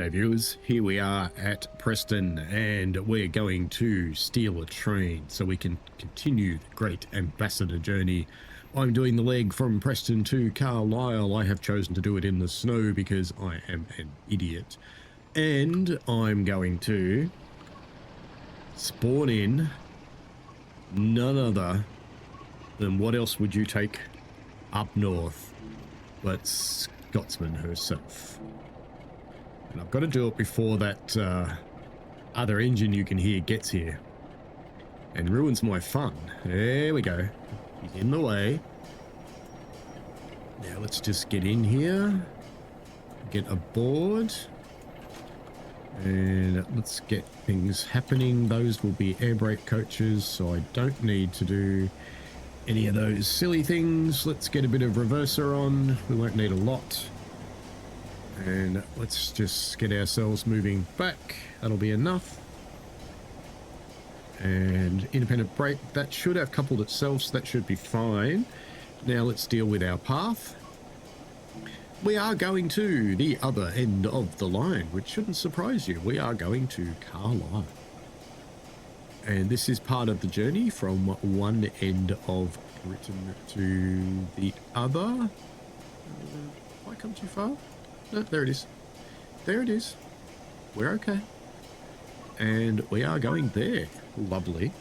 G'day viewers, here we are at Preston and we're going to steal a train so we can continue the great ambassador journey. I'm doing the leg from Preston to Carlisle. I have chosen to do it in the snow because I am an idiot. And I'm going to spawn in none other than what else would you take up north but Scotsman herself. And I've got to do it before that other engine you can hear gets here and ruins my fun. There we go. He's in the way. Now let's just get in here, get aboard, and let's get things happening. Those will be air brake coaches, so I don't need to do any of those silly things. Let's get a bit of reverser on. We won't need a lot. And let's just get ourselves moving back. That'll be enough. And independent brake, that should have coupled itself, so that should be fine. Now let's deal with our path. We are going to the other end of the line, which shouldn't surprise you. We are going to Carlisle. And this is part of the journey from one end of Britain to the other. Have I come too far? No, there it is. There it is. We're okay. And we are going there. Lovely.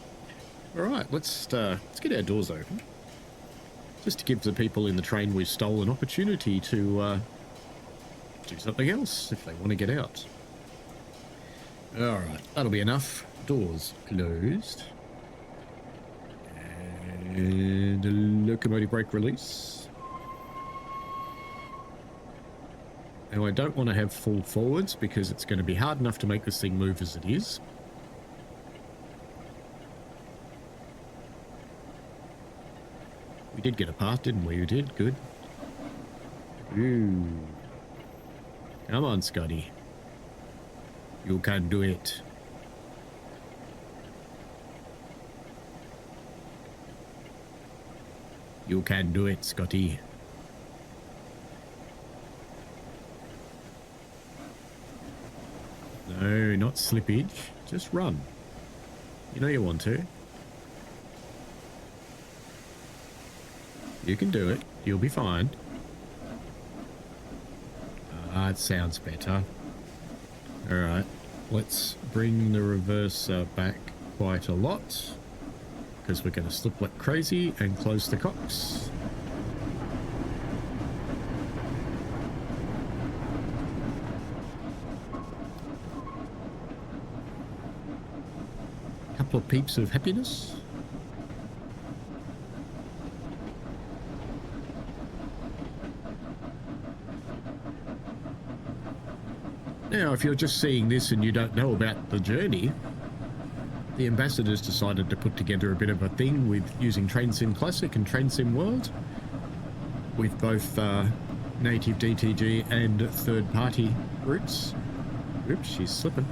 All right, let's get our doors open. Just to give the people in the train we've stolen opportunity to do something else if they want to get out. All right, that'll be enough. Doors closed. And locomotive brake release. Now I don't want to have full forwards because it's going to be hard enough to make this thing move as it is. We did get a path, didn't we? We did. Good. Ooh. Come on, Scotty. You can do it. You can do it, Scotty. No, not slippage. Just run. You know you want to. You can do it. You'll be fine. Ah, it sounds better. Alright. Let's bring the reverser back quite a lot, because we're going to slip like crazy and close the cocks. Couple of peeps of happiness. Now, if you're just seeing this and you don't know about the journey, the ambassadors decided to put together a bit of a thing with using Train Sim Classic and Train Sim World with both native DTG and third-party routes. Oops, she's slipping.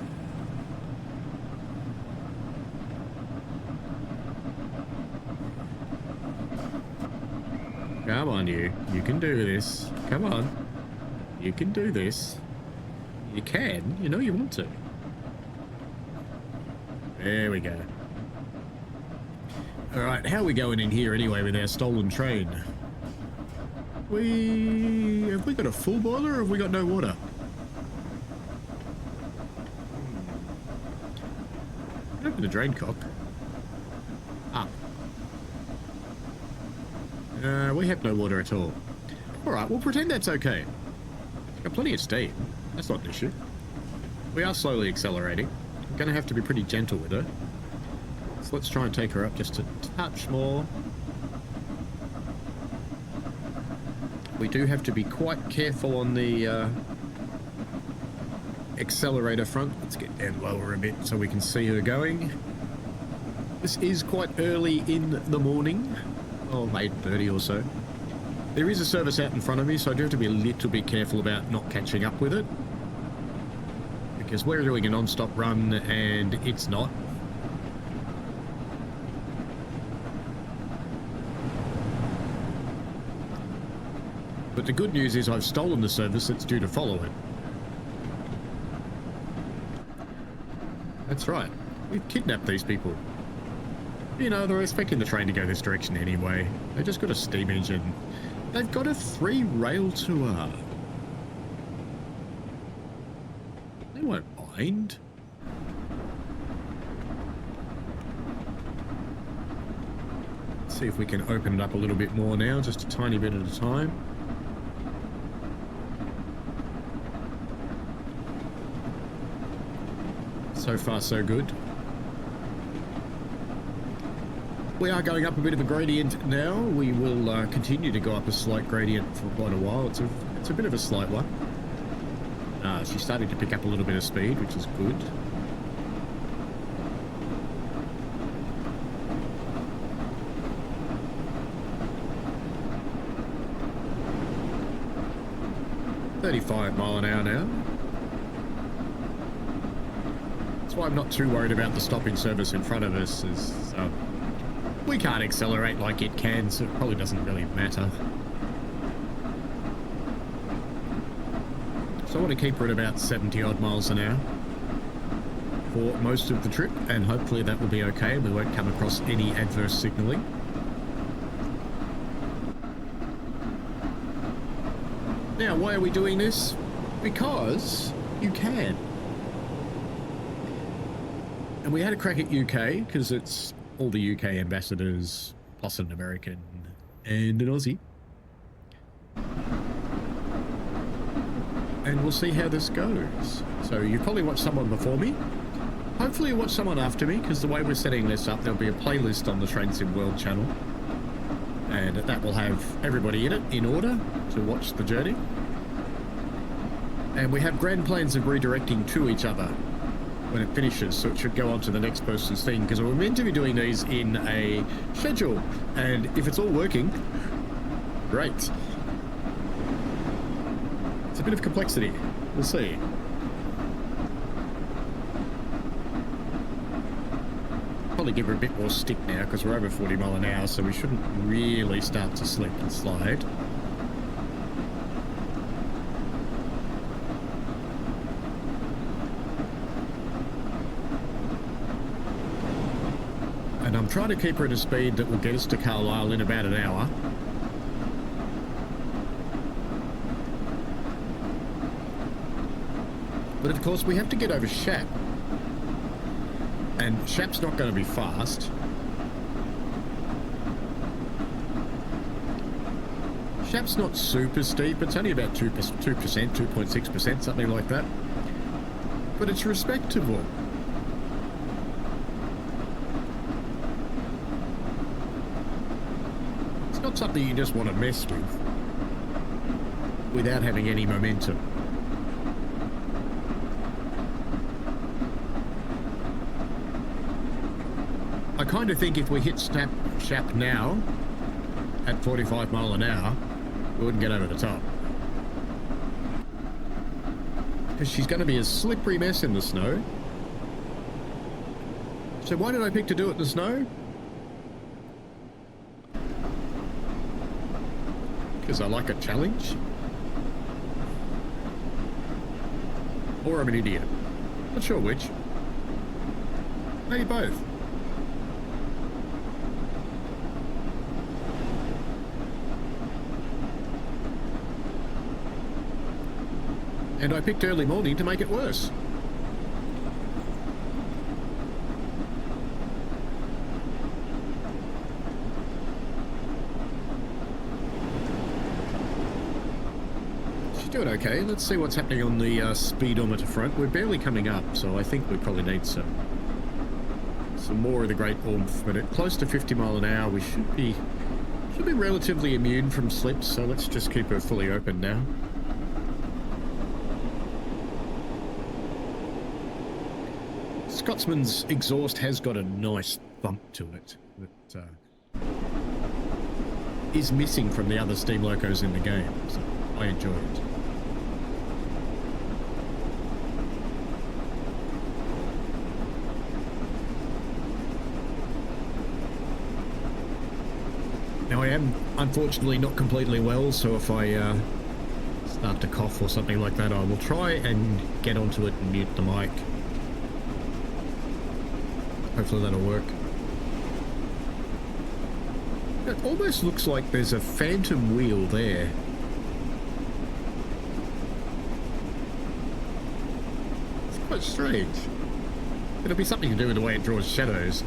Come on, you can do this. Come on. You can do this. You can. You know you want to. There we go. Alright, how are we going in here anyway with our stolen train? Have we got a full boiler or have we got no water? Open the drain cock. Up. We have no water at all. Alright, we'll pretend that's okay. Got plenty of steam. That's not an issue. We are slowly accelerating. I'm going to have to be pretty gentle with her. So let's try and take her up just a touch more. We do have to be quite careful on the accelerator front. Let's get down lower a bit so we can see her going. This is quite early in the morning. Oh, 8:30 or so. There is a service out in front of me, so I do have to be a little bit careful about not catching up with it. Because we're doing a non-stop run and it's not. But the good news is I've stolen the service that's due to follow it. That's right. We've kidnapped these people. You know, they're expecting the train to go this direction anyway. They just got a steam engine. They've got a 3-rail tour. They won't mind. Let's see if we can open it up a little bit more now, just a tiny bit at a time. So far, so good. We are going up a bit of a gradient now. We will continue to go up a slight gradient for quite a while. It's a bit of a slight one. She's starting to pick up a little bit of speed, which is good. .35 mile an hour now. That's why I'm not too worried about the stopping service in front of us, as we can't accelerate like it can, so it probably doesn't really matter. So I want to keep her at about 70 odd miles an hour for most of the trip, and hopefully that will be okay. We won't come across any adverse signalling. Now, why are we doing this? Because you can. And we had a crack at UK because it's all the UK ambassadors plus an American and an Aussie. And we'll see how this goes. So you probably watched someone before me. Hopefully you watch someone after me, because the way we're setting this up, there'll be a playlist on the Train Sim World channel. And that will have everybody in it in order to watch the journey. And we have grand plans of redirecting to each other when it finishes, so it should go on to the next person's thing, because we're meant to be doing these in a schedule, and if it's all working, great. It's a bit of complexity. We'll see. Probably give her a bit more stick now, because we're over 40 mile an hour, so we shouldn't really start to slip and slide. And I'm trying to keep her at a speed that will get us to Carlisle in about an hour. But of course we have to get over Shap. And Shap's not going to be fast. Shap's not super steep. It's only about 2%, 2.6%, something like that. But it's respectable. It's not something you just want to mess with without having any momentum. I kind of think if we hit Shap now at 45 mile an hour, we wouldn't get over the top. Because she's going to be a slippery mess in the snow. So why did I pick to do it in the snow? Because I like a challenge? Or I'm an idiot. Not sure which. Maybe both. And I picked early morning to make it worse. She's doing okay. Let's see what's happening on the speedometer front. We're barely coming up, so I think we probably need some more of the great oomph. But at close to 50 mile an hour, we should be relatively immune from slips. So let's just keep her fully open now. Scotsman's exhaust has got a nice bump to it that is missing from the other steam locos in the game, so I enjoy it. Now I am unfortunately not completely well, so if I start to cough or something like that, I will try and get onto it and mute the mic. Hopefully that'll work. It almost looks like there's a phantom wheel there. It's quite strange. It'll be something to do with the way it draws shadows.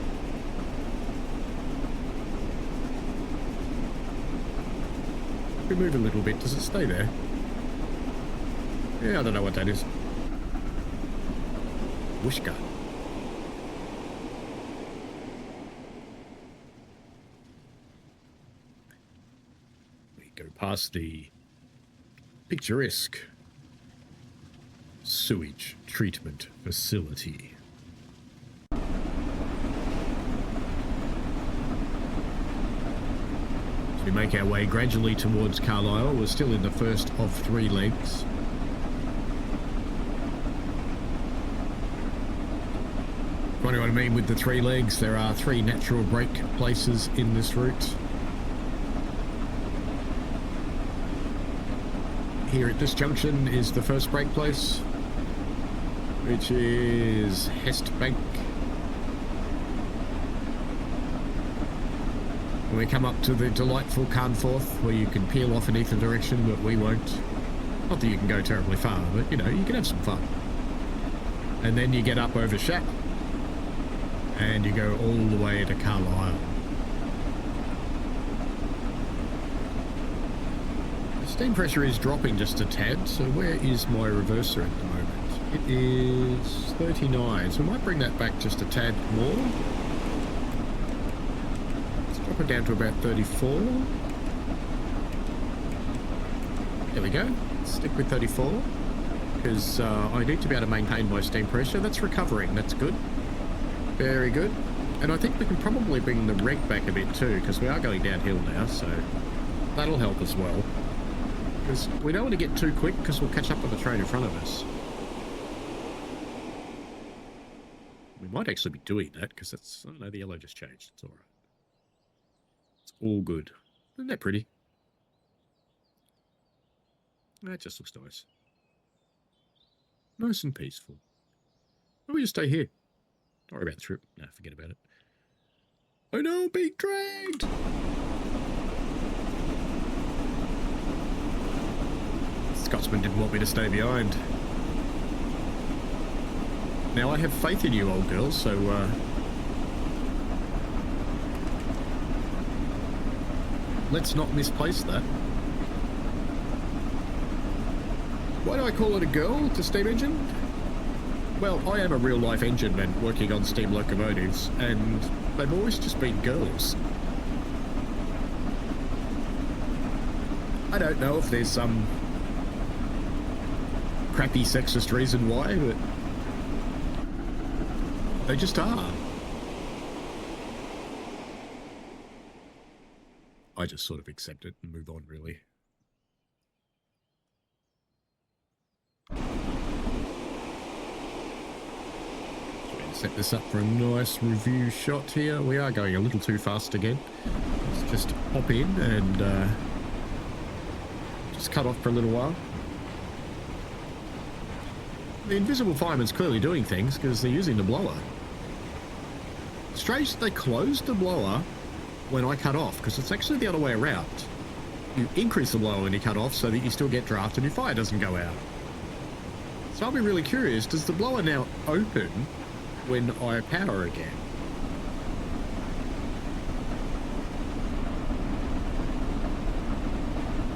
If we move a little bit, does it stay there? Yeah, I don't know what that is. Wishka. We go past the picturesque sewage treatment facility. As we make our way gradually towards Carlisle, we're still in the first of 3 legs. What do I mean with the 3 legs? There are 3 natural break places in this route. Here at this junction is the first break place, which is Hest Bank. We come up to the delightful Carnforth, where you can peel off in either direction, but we won't. Not that you can go terribly far, but you know, you can have some fun. And then you get up over Shap, and you go all the way to Carlisle. The steam pressure is dropping just a tad, so where is my reverser at the moment? It is 39, so we might bring that back just a tad more. Let's drop it down to about 34. There we go. Stick with 34, because I need to be able to maintain my steam pressure. That's recovering, that's good. Very good. And I think we can probably bring the reg back a bit too, because we are going downhill now, so that'll help as well. Because we don't want to get too quick, because we'll catch up with the train in front of us. We might actually be doing that, because that's... I don't know, the yellow just changed. It's all right. It's all good. Isn't that pretty? That just looks nice. Nice and peaceful. Why don't we just stay here? Don't worry about the trip. No, forget about it. Oh no, being dragged! Scotsman didn't want me to stay behind. Now I have faith in you, old girl, so let's not misplace that. Why do I call it a girl to steam engine? Well, I am a real-life engine man working on steam locomotives, and they've always just been girls. I don't know if there's some crappy sexist reason why, but they just are. I just sort of accept it and move on, really. Set this up for a nice review shot here. We are going a little too fast again. Let's just hop in and just cut off for a little while. The invisible fireman's clearly doing things because they're using the blower. Strange that they closed the blower when I cut off, because it's actually the other way around. You increase the blower when you cut off so that you still get draft and your fire doesn't go out. So I'll be really curious, does the blower now open when I power again?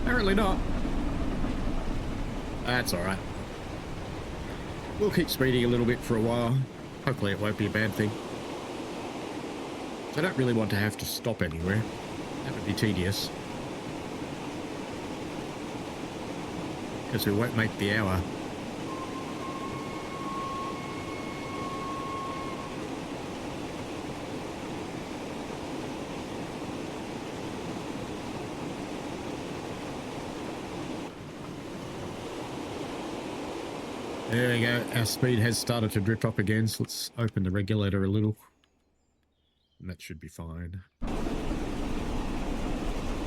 Apparently not. That's alright. We'll keep speeding a little bit for a while. Hopefully it won't be a bad thing. I don't really want to have to stop anywhere. That would be tedious. Because we won't make the hour. There we go. Our speed has started to drift up again, so let's open the regulator a little. And that should be fine.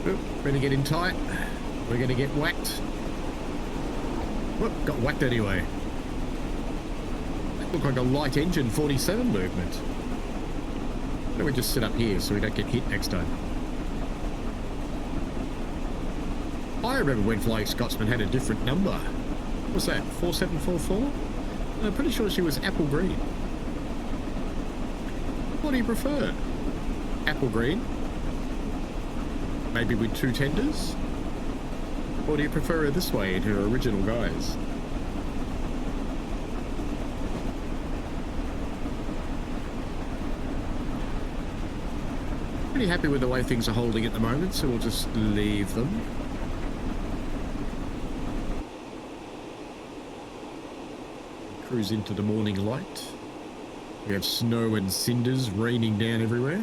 Oop, better get in tight. We're going to get whacked. Whoop, got whacked anyway. That looked like a light engine 47 movement. Why don't we just sit up here so we don't get hit next time? I remember when Flying Scotsman had a different number. What was that, 4744? I'm pretty sure she was apple green. What do you prefer? Apple green? Maybe with 2 tenders? Or do you prefer her this way in her original guise? Pretty happy with the way things are holding at the moment, so we'll just leave them. Cruise into the morning light. We have snow and cinders raining down everywhere.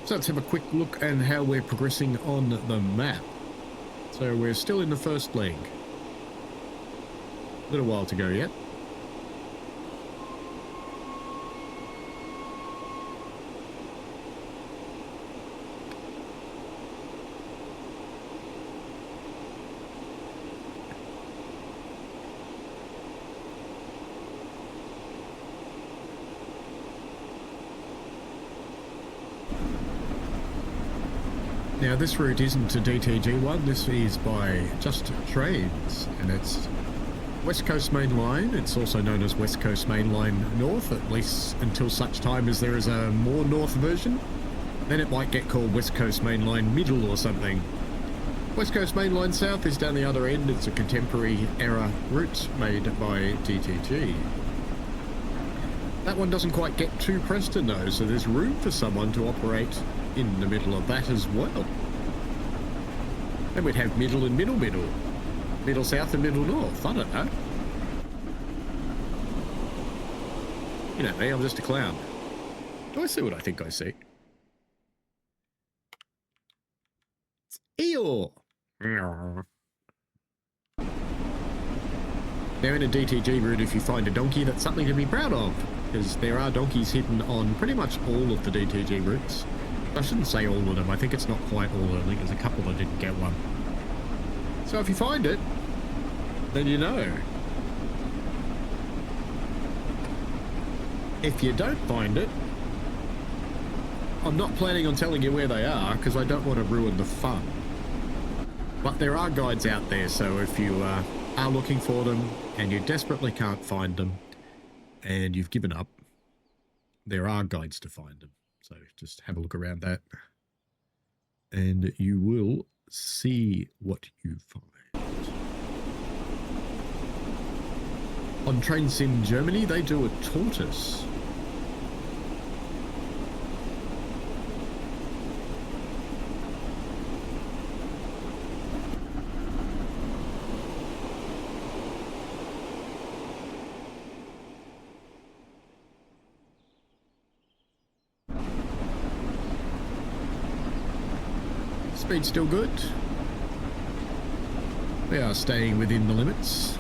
So let's have a quick look at how we're progressing on the map. So we're still in the first leg. A little while to go yet. Now this route isn't a DTG one, this is by just trains, and it's West Coast Mainline. It's also known as West Coast Mainline North, at least until such time as there is a more north version. Then it might get called West Coast Mainline Middle or something. West Coast Mainline South is down the other end. It's a contemporary era route made by DTG. That one doesn't quite get to Preston though, so there's room for someone to operate in the middle of that as well. Then we'd have middle and middle, middle south and middle north. I don't know. You know me, I'm just a clown. Do I see what I think I see? It's Eeyore. Now in a DTG route, if you find a donkey, that's something to be proud of, because there are donkeys hidden on pretty much all of the DTG routes. I shouldn't say all of them. I think it's not quite all of them. I think there's a couple that didn't get one. So if you find it, then you know. If you don't find it, I'm not planning on telling you where they are because I don't want to ruin the fun. But there are guides out there, so if you are looking for them and you desperately can't find them and you've given up, there are guides to find them. So just have a look around that and you will see what you find. On Train Sim Germany, they do a tortoise. Speed's still good. We are staying within the limits.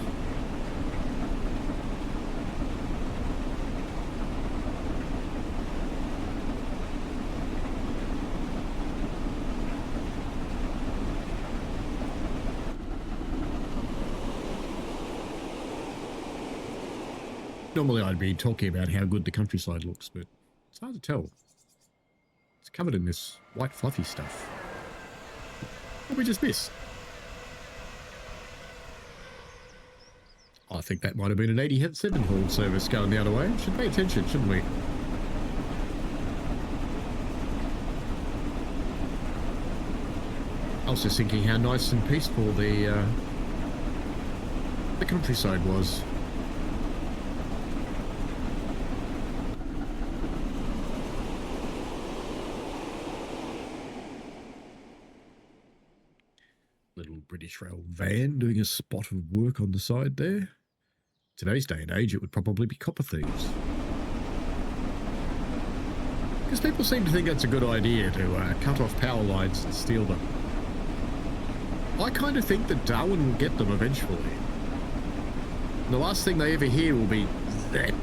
Normally I'd be talking about how good the countryside looks, but it's hard to tell. It's covered in this white fluffy stuff. What did we just miss? I think that might have been an 87 horn service going the other way. Should pay attention, shouldn't we? I was just thinking how nice and peaceful the countryside was. Little British Rail van doing a spot of work on the side there. Today's day and age, it would probably be copper thieves. Because people seem to think that's a good idea to cut off power lines and steal them. I kind of think that Darwin will get them eventually. And the last thing they ever hear will be that.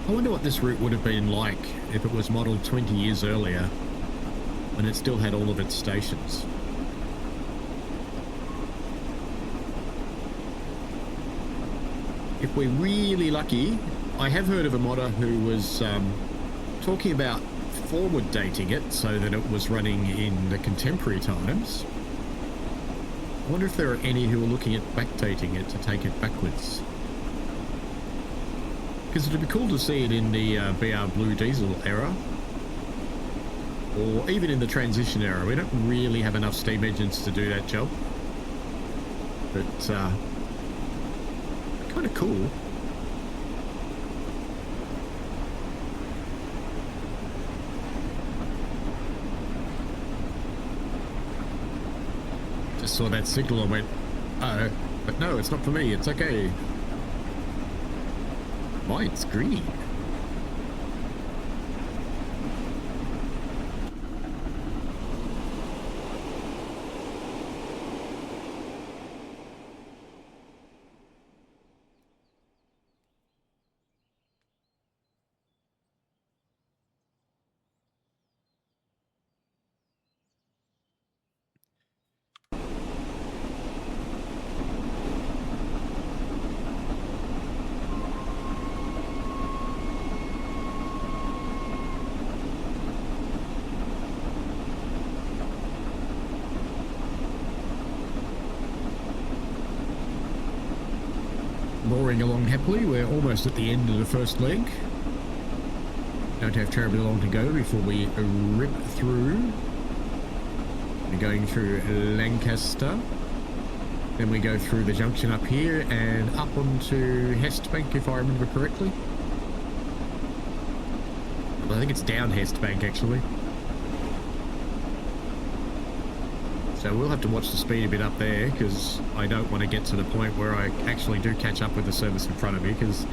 I wonder what this route would have been like if it was modelled 20 years earlier, when it still had all of its stations. If we're really lucky, I have heard of a modder who was talking about forward dating it so that it was running in the contemporary times. I wonder if there are any who are looking at backdating it to take it backwards. Because it'd be cool to see it in the BR Blue Diesel era, or even in the transition era. We don't really have enough steam engines to do that job, but kind of cool. Just saw that signal and went, uh-oh, but no, it's not for me, it's okay. Why, it's green. Roaring along happily. We're almost at the end of the first leg. Don't have terribly long to go before we rip through. We're going through Lancaster. Then we go through the junction up here and up onto Hestbank, if I remember correctly. I think it's down Hestbank, actually. So we'll have to watch the speed a bit up there, because I don't want to get to the point where I actually do catch up with the service in front of me, because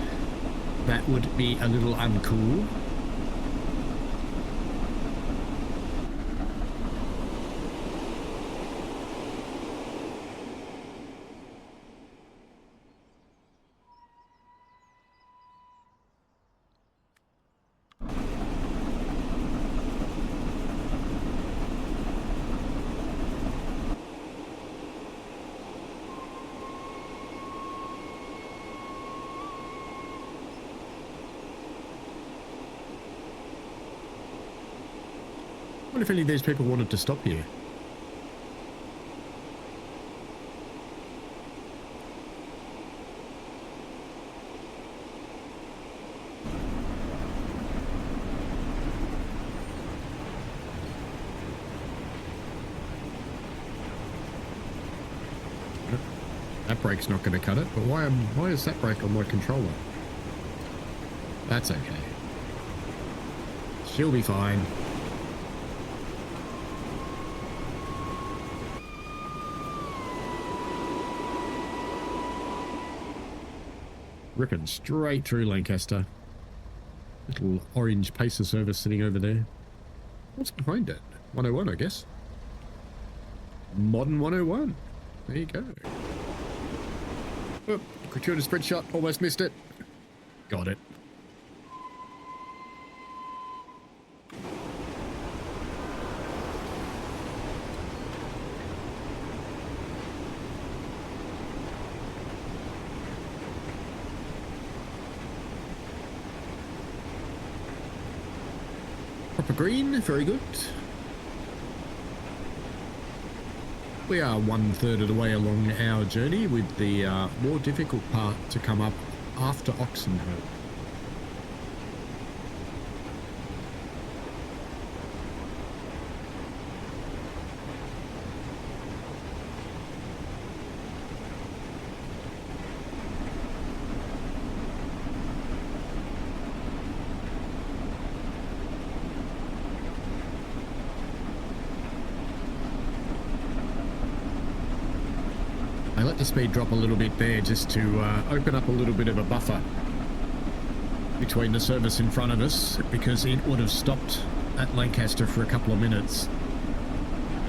that would be a little uncool. I wonder if any of these people wanted to stop here. That brake's not going to cut it, but why is that brake on my controller? That's okay. She'll be fine. Ripping straight through Lancaster. Little orange Pacer service sitting over there. What's behind it? 101, I guess. Modern 101. There you go. Oh, gratuitous spread shot. Almost missed it. Got it. Proper green, very good. We are 1/3 of the way along our journey, with the more difficult part to come up after Oxenhoe. I let the speed drop a little bit there just to open up a little bit of a buffer between the service in front of us, because it would have stopped at Lancaster for a couple of minutes,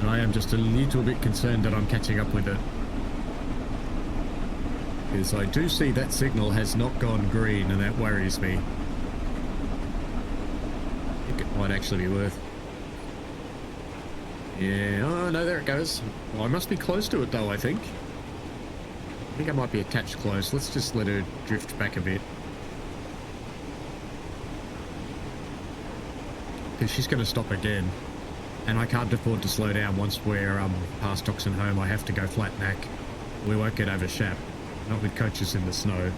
and I am just a little bit concerned that I'm catching up with it, because I do see that signal has not gone green, and that worries me. think it might actually be worth. Yeah, oh no, there it goes. Well, I must be close to it though, I think. I think I might be attached close. Let's just let her drift back a bit. Because she's going to stop again. And I can't afford to slow down once we're past Oxenholme. I have to go flat back. We won't get over Shap. Not with coaches in the snow.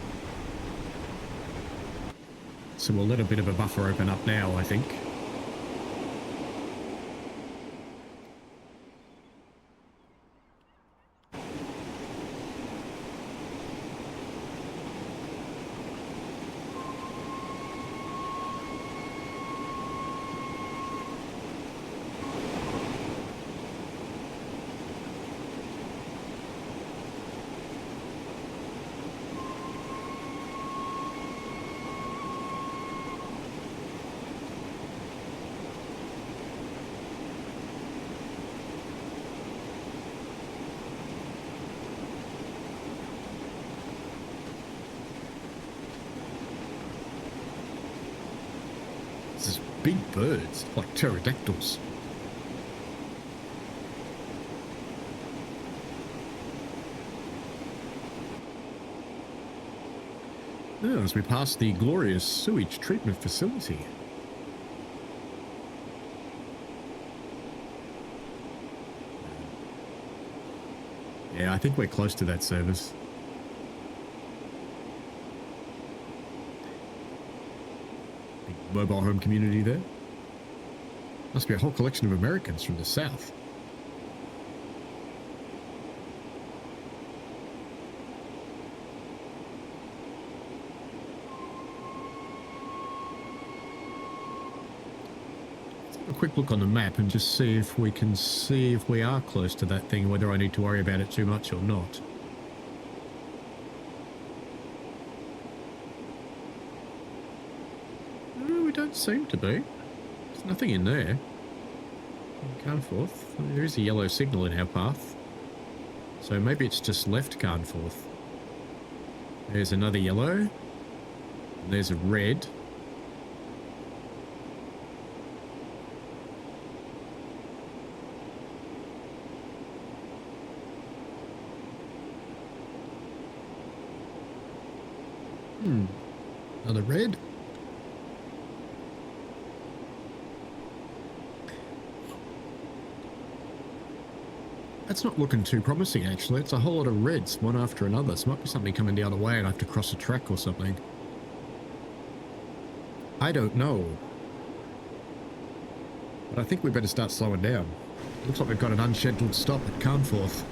So we'll let a bit of a buffer open up now, I think. Big birds, like pterodactyls. Oh, as we pass the glorious sewage treatment facility. Yeah, I think we're close to that service. Mobile home community there. Must be a whole collection of Americans from the south. Let's have a quick look on the map and just see if we can see if we are close to that thing, whether I need to worry about it too much or not. Seem to be. There's nothing in there. Carnforth. There is a yellow signal in our path. So maybe it's just left Carnforth. There's another yellow. And there's a red. Another red. That's not looking too promising, actually. It's a whole lot of reds, one after another. So it might be something coming the other way and I have to cross a track or something. I don't know. But I think we better start slowing down. Looks like we've got an unscheduled stop at Carnforth.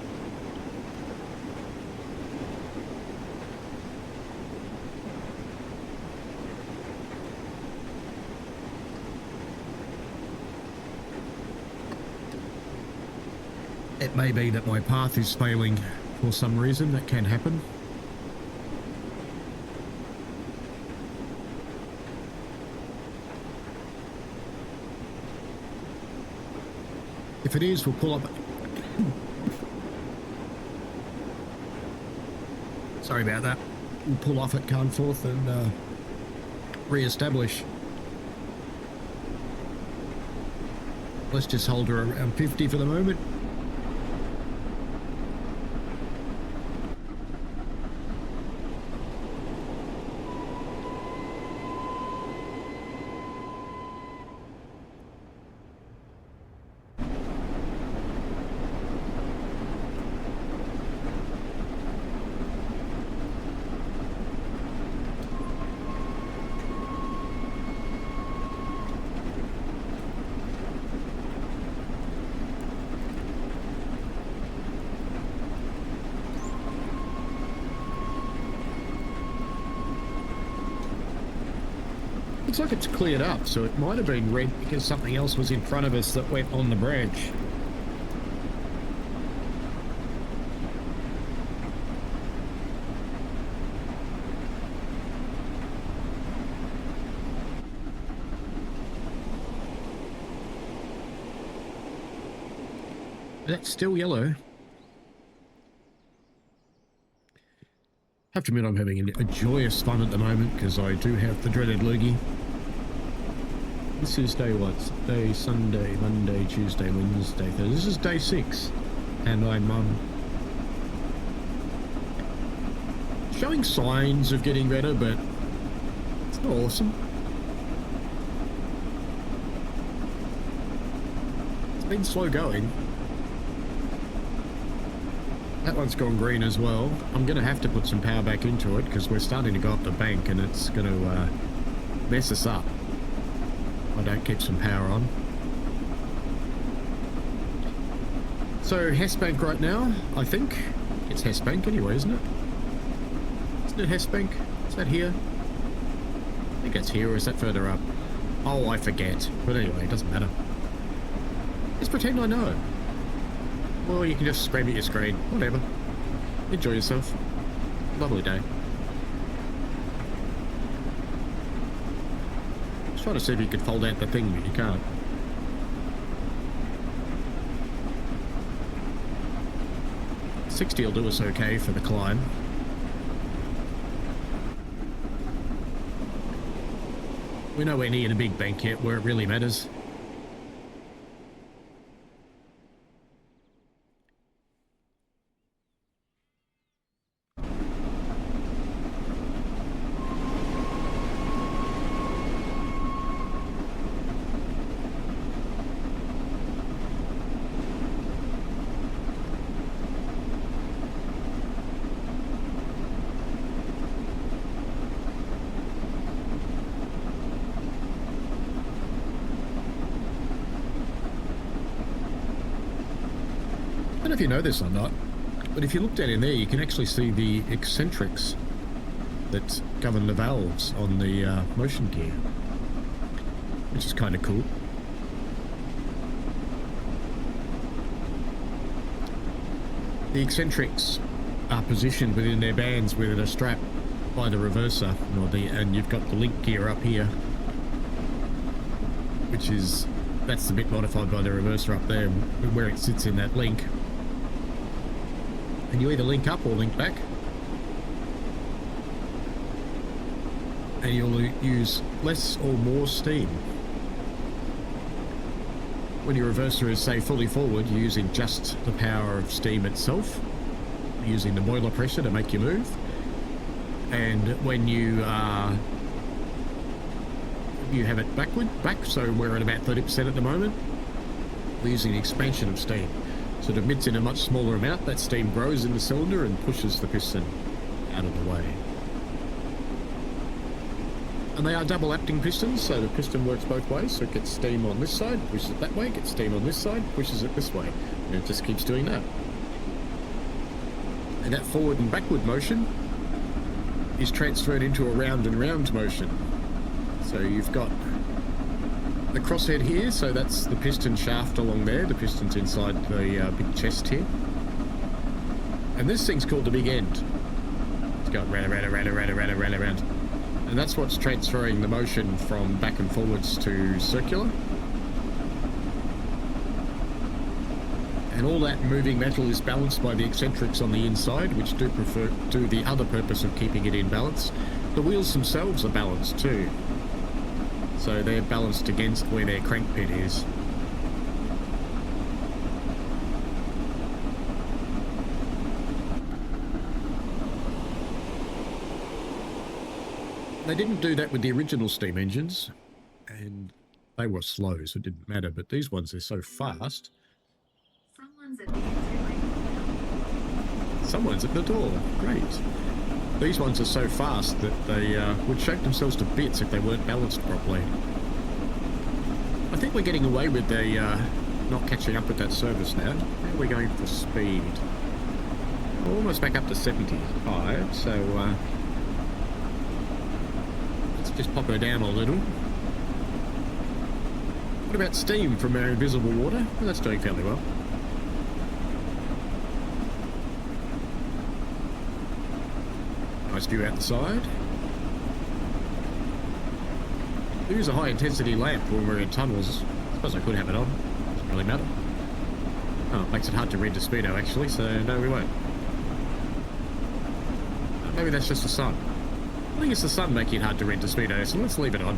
It may be that my path is failing for some reason. That can happen. If it is, we'll pull up. Sorry about that. We'll pull off at Carnforth and re-establish. Let's just hold her around 50 for the moment. Looks like it's cleared up, so it might have been red because something else was in front of us that went on the branch. That's still yellow. Have to admit I'm having a joyous fun at the moment because I do have the dreaded loogie. This is day what? Day Sunday, Monday, Tuesday, Wednesday, Thursday. This is day 6. And I'm showing signs of getting better, but it's not awesome. It's been slow going. That one's gone green as well. I'm going to have to put some power back into it because we're starting to go up the bank and it's going to mess us up. I don't keep some power on. So Hessbank right now, I think. It's Hessbank anyway, isn't it? Isn't it Hessbank? Is that here? I think it's here, or is that further up? Oh, I forget. But anyway, it doesn't matter. Let's pretend I know. Well, you can just scream at your screen. Whatever. Enjoy yourself. Lovely day. Just trying to see if you could fold out the thing, but you can't. $60 will do us okay for the climb. We're nowhere near the big bank yet where it really matters. I don't know if you know this or not, but if you look down in there, you can actually see the eccentrics that govern the valves on the motion gear, which is kind of cool. The eccentrics are positioned within their bands within a strap by the reverser, and you've got the link gear up here, which is, that's the bit modified by the reverser up there, where it sits in that link. And you either link up or link back. And you'll use less or more steam. When your reverser is, say, fully forward, you're using just the power of steam itself, using the boiler pressure to make you move. And when you have it back, so we're at about 30% at the moment, we're using the expansion of steam. So it emits in a much smaller amount. That steam grows in the cylinder and pushes the piston out of the way. And they are double acting pistons, so the piston works both ways. So it gets steam on this side, pushes it that way, gets steam on this side, pushes it this way. And it just keeps doing that. And that forward and backward motion is transferred into a round and round motion. So you've got the crosshead here, so that's the piston shaft along there. The piston's inside the big chest here. And this thing's called the big end. It's going round, round, round, round, round, round, round. And that's what's transferring the motion from back and forwards to circular. And all that moving metal is balanced by the eccentrics on the inside, which do the other purpose of keeping it in balance. The wheels themselves are balanced too. So they're balanced against where their crank pit is. They didn't do that with the original steam engines, and they were slow, so it didn't matter. But these ones are so fast. Someone's at the door. Great. These ones are so fast that they would shake themselves to bits if they weren't balanced properly. I think we're getting away with the not catching up with that service now. Now we're going for speed. We're almost back up to 75, so let's just pop her down a little. What about steam from our invisible water? Well, that's doing fairly well. Nice view out the side. There is a high intensity lamp when we're in tunnels. I suppose I could have it on. Doesn't really matter. Oh, it makes it hard to read the speedo actually, so no, we won't. Maybe that's just the sun. I think it's the sun making it hard to read the speedo, so let's leave it on.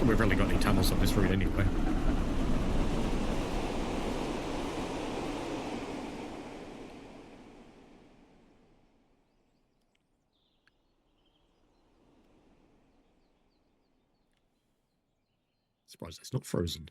reckon we've really got any tunnels on this route anyway. Surprised it's not frozen.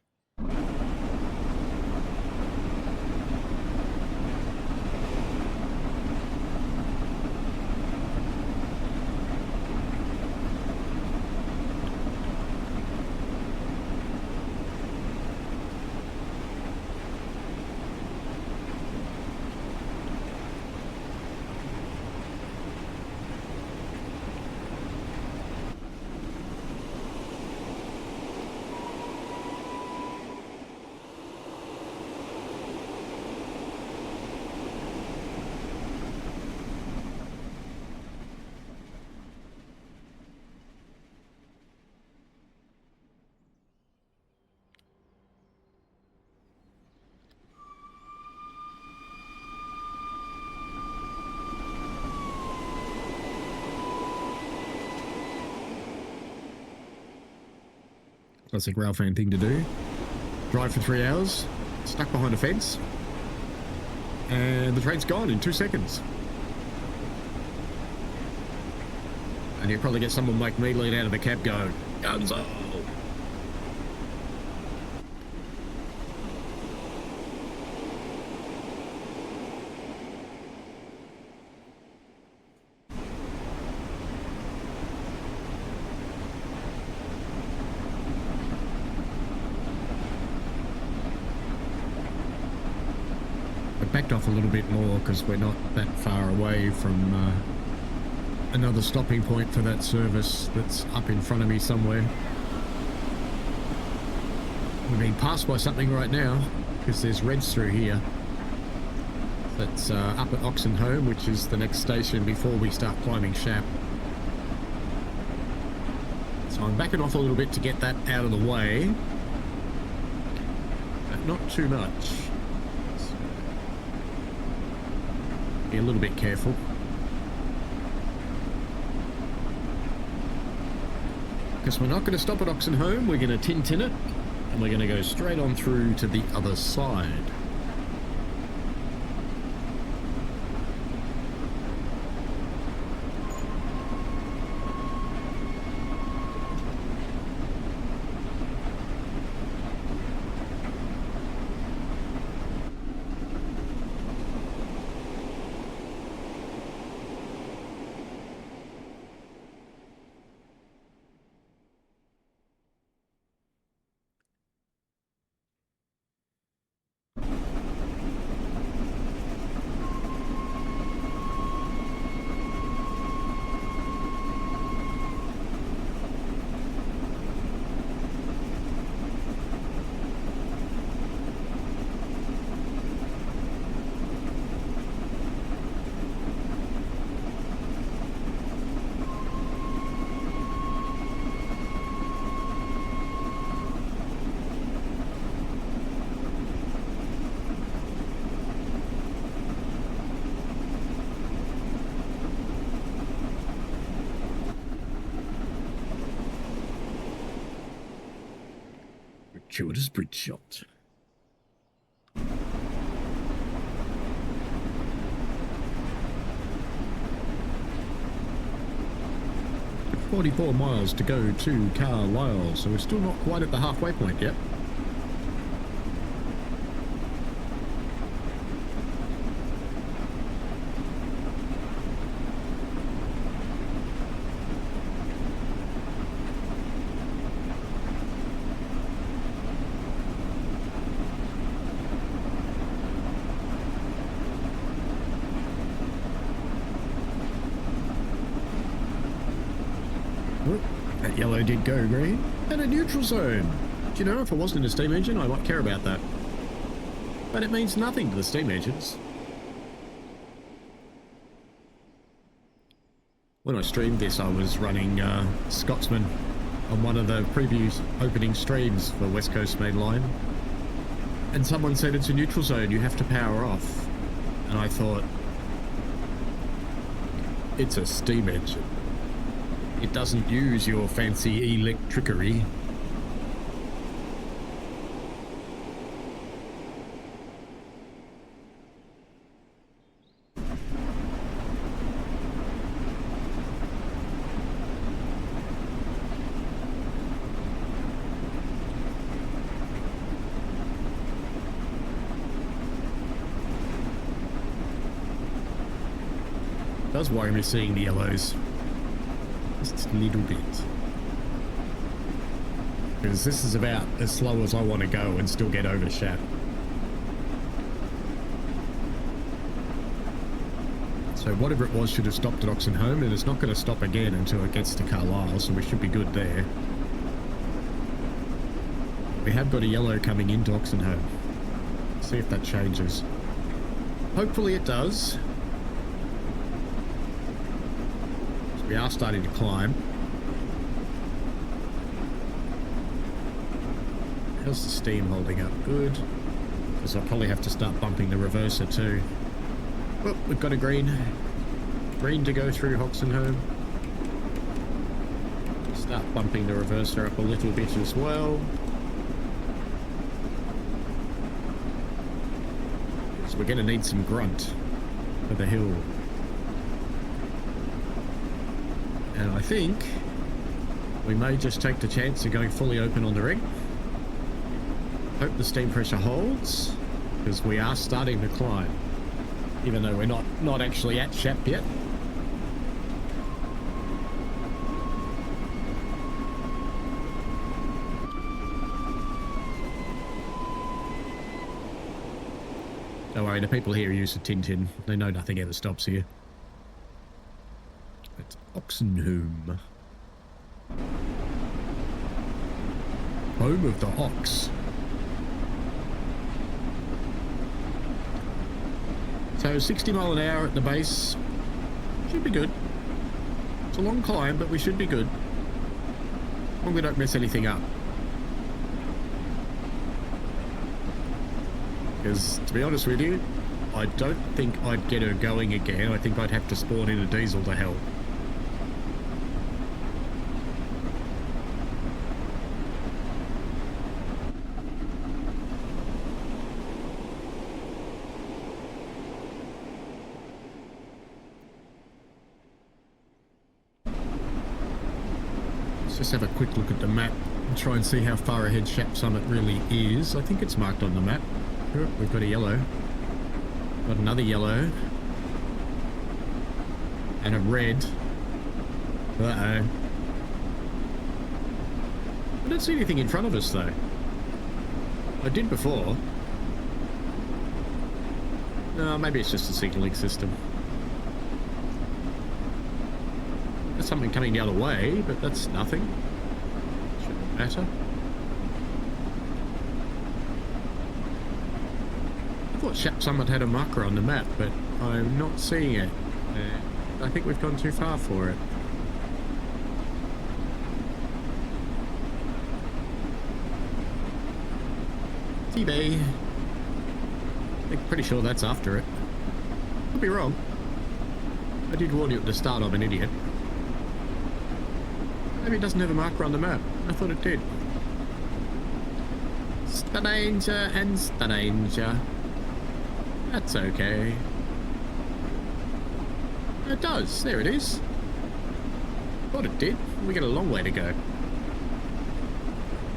Classic rail fan thing to do. Drive for 3 hours, stuck behind a fence, and the train's gone in 2 seconds. And you'll probably get someone like me lean out of the cab going, Gunzo! Backed off a little bit more because we're not that far away from another stopping point for that service that's up in front of me somewhere. We're being passed by something right now because there's reds through here. That's up at Oxenholme, which is the next station before we start climbing Shap. So I'm backing off a little bit to get that out of the way, but not too much. Be a little bit careful. Because we're not going to stop at Oxenholme, we're going to tin it, and we're going to go straight on through to the other side. Gratuitous bridge shot. "44 miles to go to Carlisle, so we're still not quite at the halfway point yet." That yellow did go green. And a neutral zone. Do you know, if it wasn't a steam engine, I might care about that. But it means nothing to the steam engines. When I streamed this, I was running Scotsman on one of the previous opening streams for West Coast Mainline. And someone said it's a neutral zone, you have to power off. And I thought, it's a steam engine. It doesn't use your fancy electricity. does worry me seeing the yellows. Just a little bit. Because this is about as slow as I want to go and still get over Shap. So whatever it was should have stopped at Oxenholme, and it's not going to stop again until it gets to Carlisle, so we should be good there. We have got a yellow coming into Oxenholme. See if that changes. Hopefully it does. So we are starting to climb. How's the steam holding up? Good. Because I'll probably have to start bumping the reverser too. Well, we've got a green. Green to go through Oxenholme. Start bumping the reverser up a little bit as well. So we're going to need some grunt for the hill. And I think we may just take the chance of going fully open on the ring. Hope the steam pressure holds, because we are starting to climb, even though we're not actually at Shap yet. Don't worry, the people here are used to Tintin. They know nothing ever stops here. It's Oxenholme. Home of the Ox. So 60 mile an hour at the base. Should be good. It's a long climb, but we should be good. As long as we don't mess anything up. Because, to be honest with you, I don't think I'd get her going again. I think I'd have to spawn in a diesel to help. Let's just have a quick look at the map and try and see how far ahead Shap Summit really is. I think it's marked on the map. Oh, we've got a yellow. Got another yellow. And a red. Uh-oh. I don't see anything in front of us, though. I did before. No, maybe it's just a signalling system. There's something coming the other way, but that's nothing. Shouldn't matter. I thought Shap Summit had a marker on the map, but I'm not seeing it. I think we've gone too far for it. TB. I'm pretty sure that's after it. Could be wrong. I did warn you at the start, I'm an idiot. Maybe it doesn't have a marker on the map. I thought it did. Stadanger and Stadanger. That's okay. It does. There it is. Thought it did. We got a long way to go.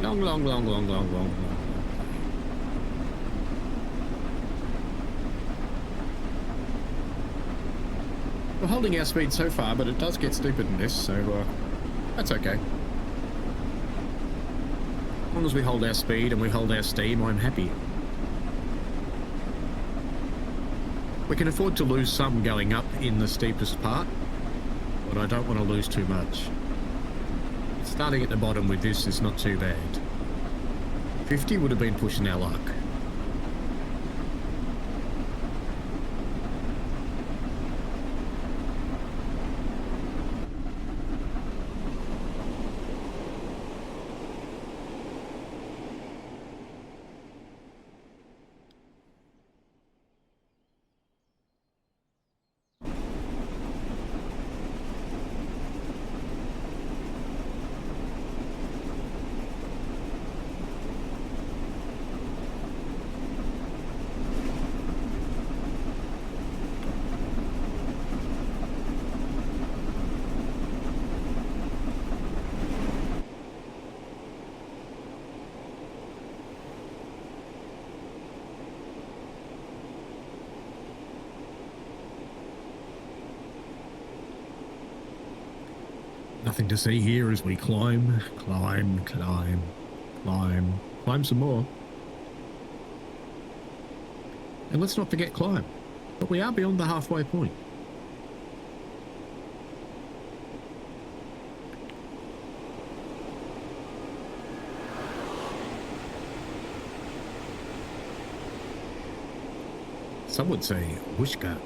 Long, long, long, long, long, long, long. We're holding our speed so far, but it does get stupid in this, so that's okay. As long as we hold our speed and we hold our steam, I'm happy. We can afford to lose some going up in the steepest part, but I don't want to lose too much. Starting at the bottom with this is not too bad. 50 would have been pushing our luck. nothing to see here as we climb some more. And let's not forget climb. But we are beyond the halfway point. Some would say whooshka.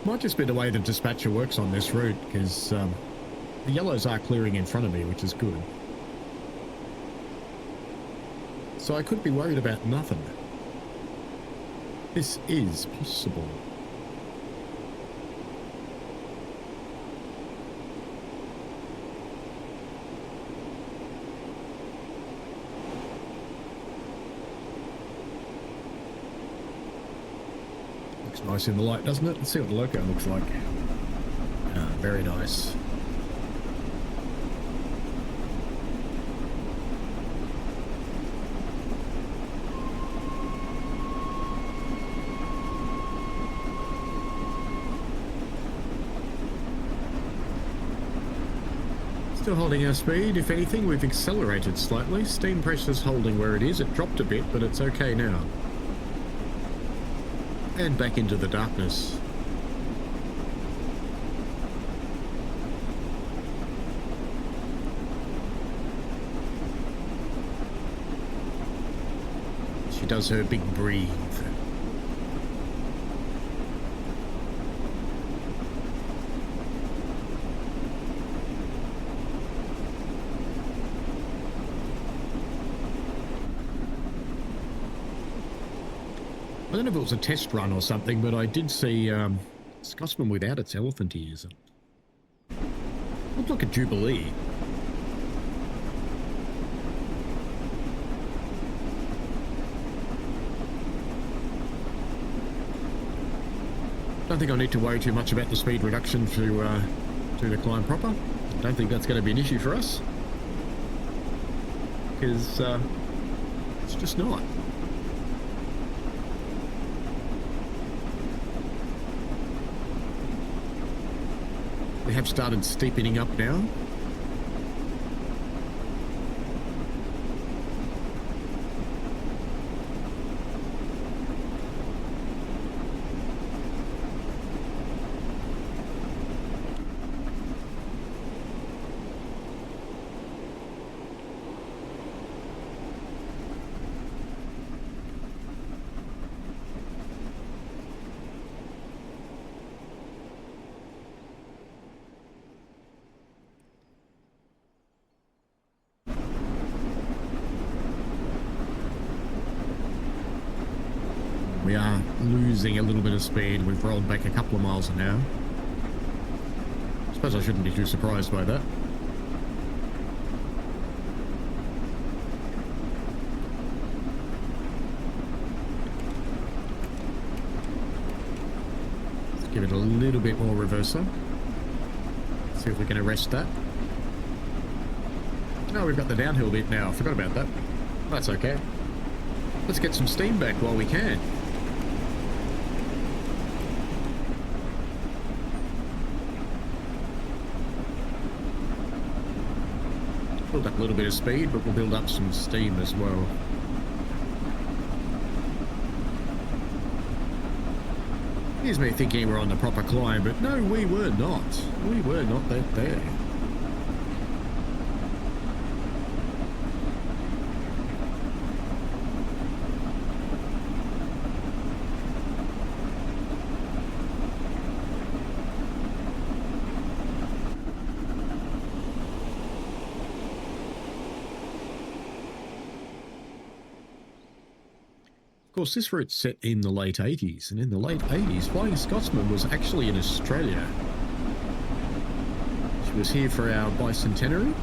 Might just be the way the dispatcher works on this route, because the yellows are clearing in front of me, which is good. So I could be worried about nothing. This is possible. Looks nice in the light, doesn't it? Let's see what the loco looks like. Ah, very nice. Still holding our speed. If anything, we've accelerated slightly. Steam pressure's holding where it is. It dropped a bit, but it's okay now. And back into the darkness. She does her big breathe. I don't know if it was a test run or something, but I did see Scotsman without its elephant ears. Looked like a Jubilee. Don't think I need to worry too much about the speed reduction to the climb proper. Don't think that's going to be an issue for us, because it's just not. We have started steepening up now. We are losing a little bit of speed. We've rolled back a couple of miles an hour. I suppose I shouldn't be too surprised by that. Let's give it a little bit more reverser. See if we can arrest that. Oh, we've got the downhill bit now. I forgot about that. That's okay. Let's get some steam back while we can. Build up a little bit of speed, but we'll build up some steam as well. Here's me thinking we're on the proper climb, but no, we were not. We were not that there. Of course, this route's set in the late 80s, and in the late 80s, Flying Scotsman was actually in Australia. She was here for our bicentenary.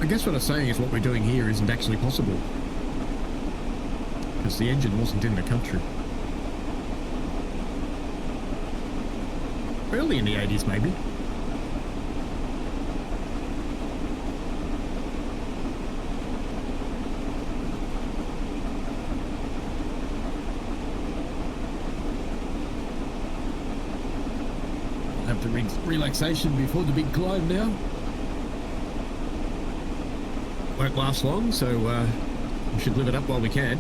I guess what I'm saying is what we're doing here isn't actually possible. Because the engine wasn't in the country. Early in the 80s, maybe. Have the relaxation before the big climb now. Won't last long, so we should live it up while we can.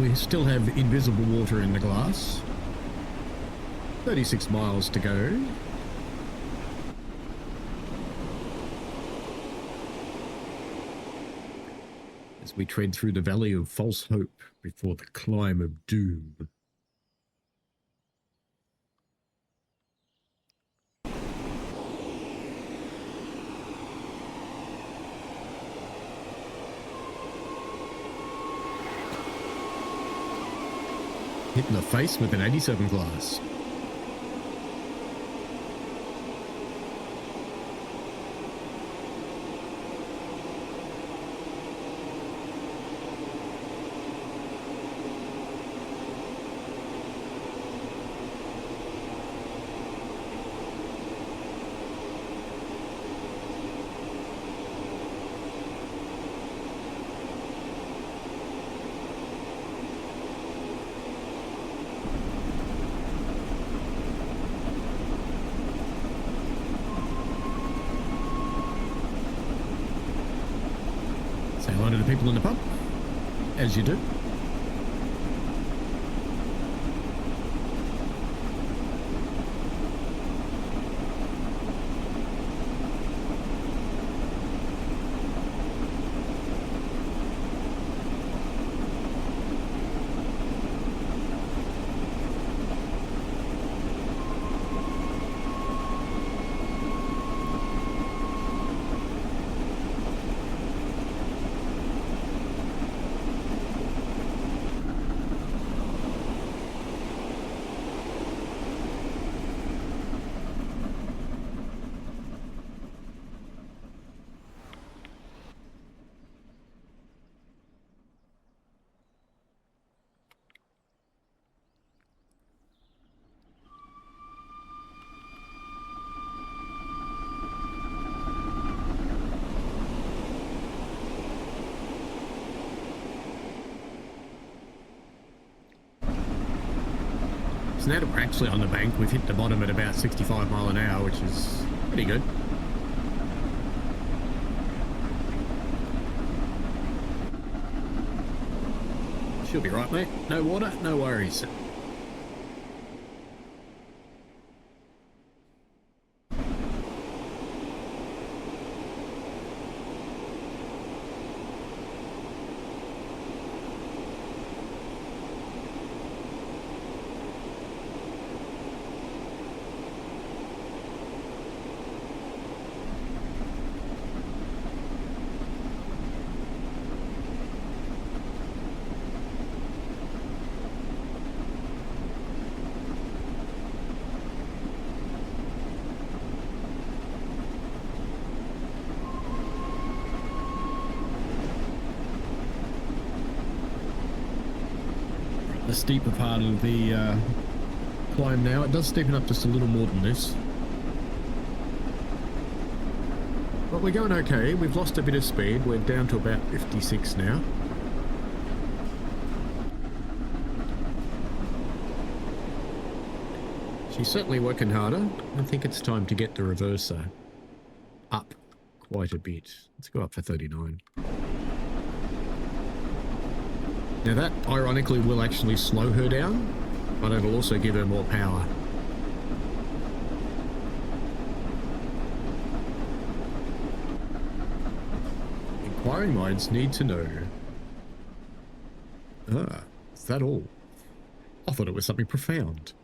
We still have invisible water in the glass. 36 miles to go. As we tread through the valley of false hope before the climb of doom. Hit in the face with an 87 glass. Say hello to the people in the pub, as you do. So now that we're actually on the bank, we've hit the bottom at about 65 mile an hour, which is pretty good. She'll be right, mate. No water, no worries. The steeper part of the climb now. It does steepen up just a little more than this. But we're going okay. We've lost a bit of speed. We're down to about 56 now. She's certainly working harder. I think it's time to get the reverser up quite a bit. Let's go up for 39. Now that, ironically, will actually slow her down, but it'll also give her more power. Inquiring minds need to know. Ah, is that all? I thought it was something profound.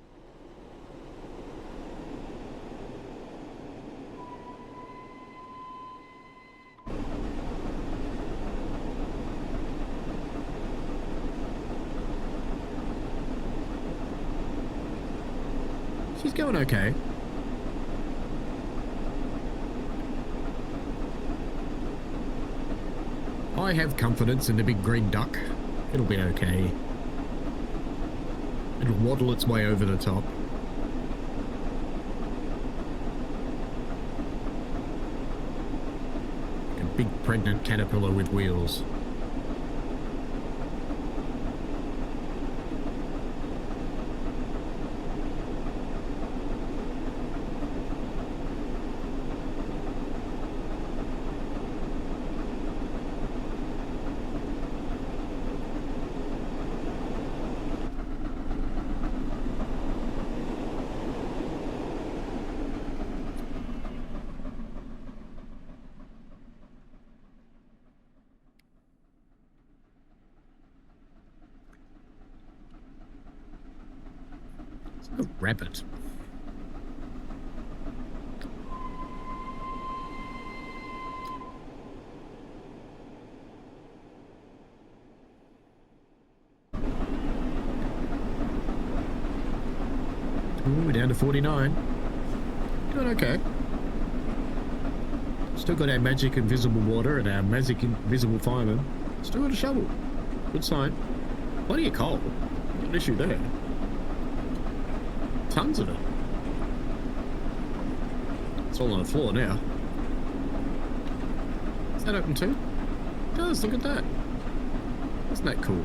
She's going okay. I have confidence in the big green duck. It'll be okay. It'll waddle its way over the top. Like a big pregnant caterpillar with wheels. A rabbit. Ooh, down to 49. Doing okay. Still got our magic invisible water and our magic invisible fireman. Still got a shovel. Good sign. Plenty of coal. Not an issue there. Tons of it. It's all on the floor now. Is that open too? It does, look at that. Isn't that cool?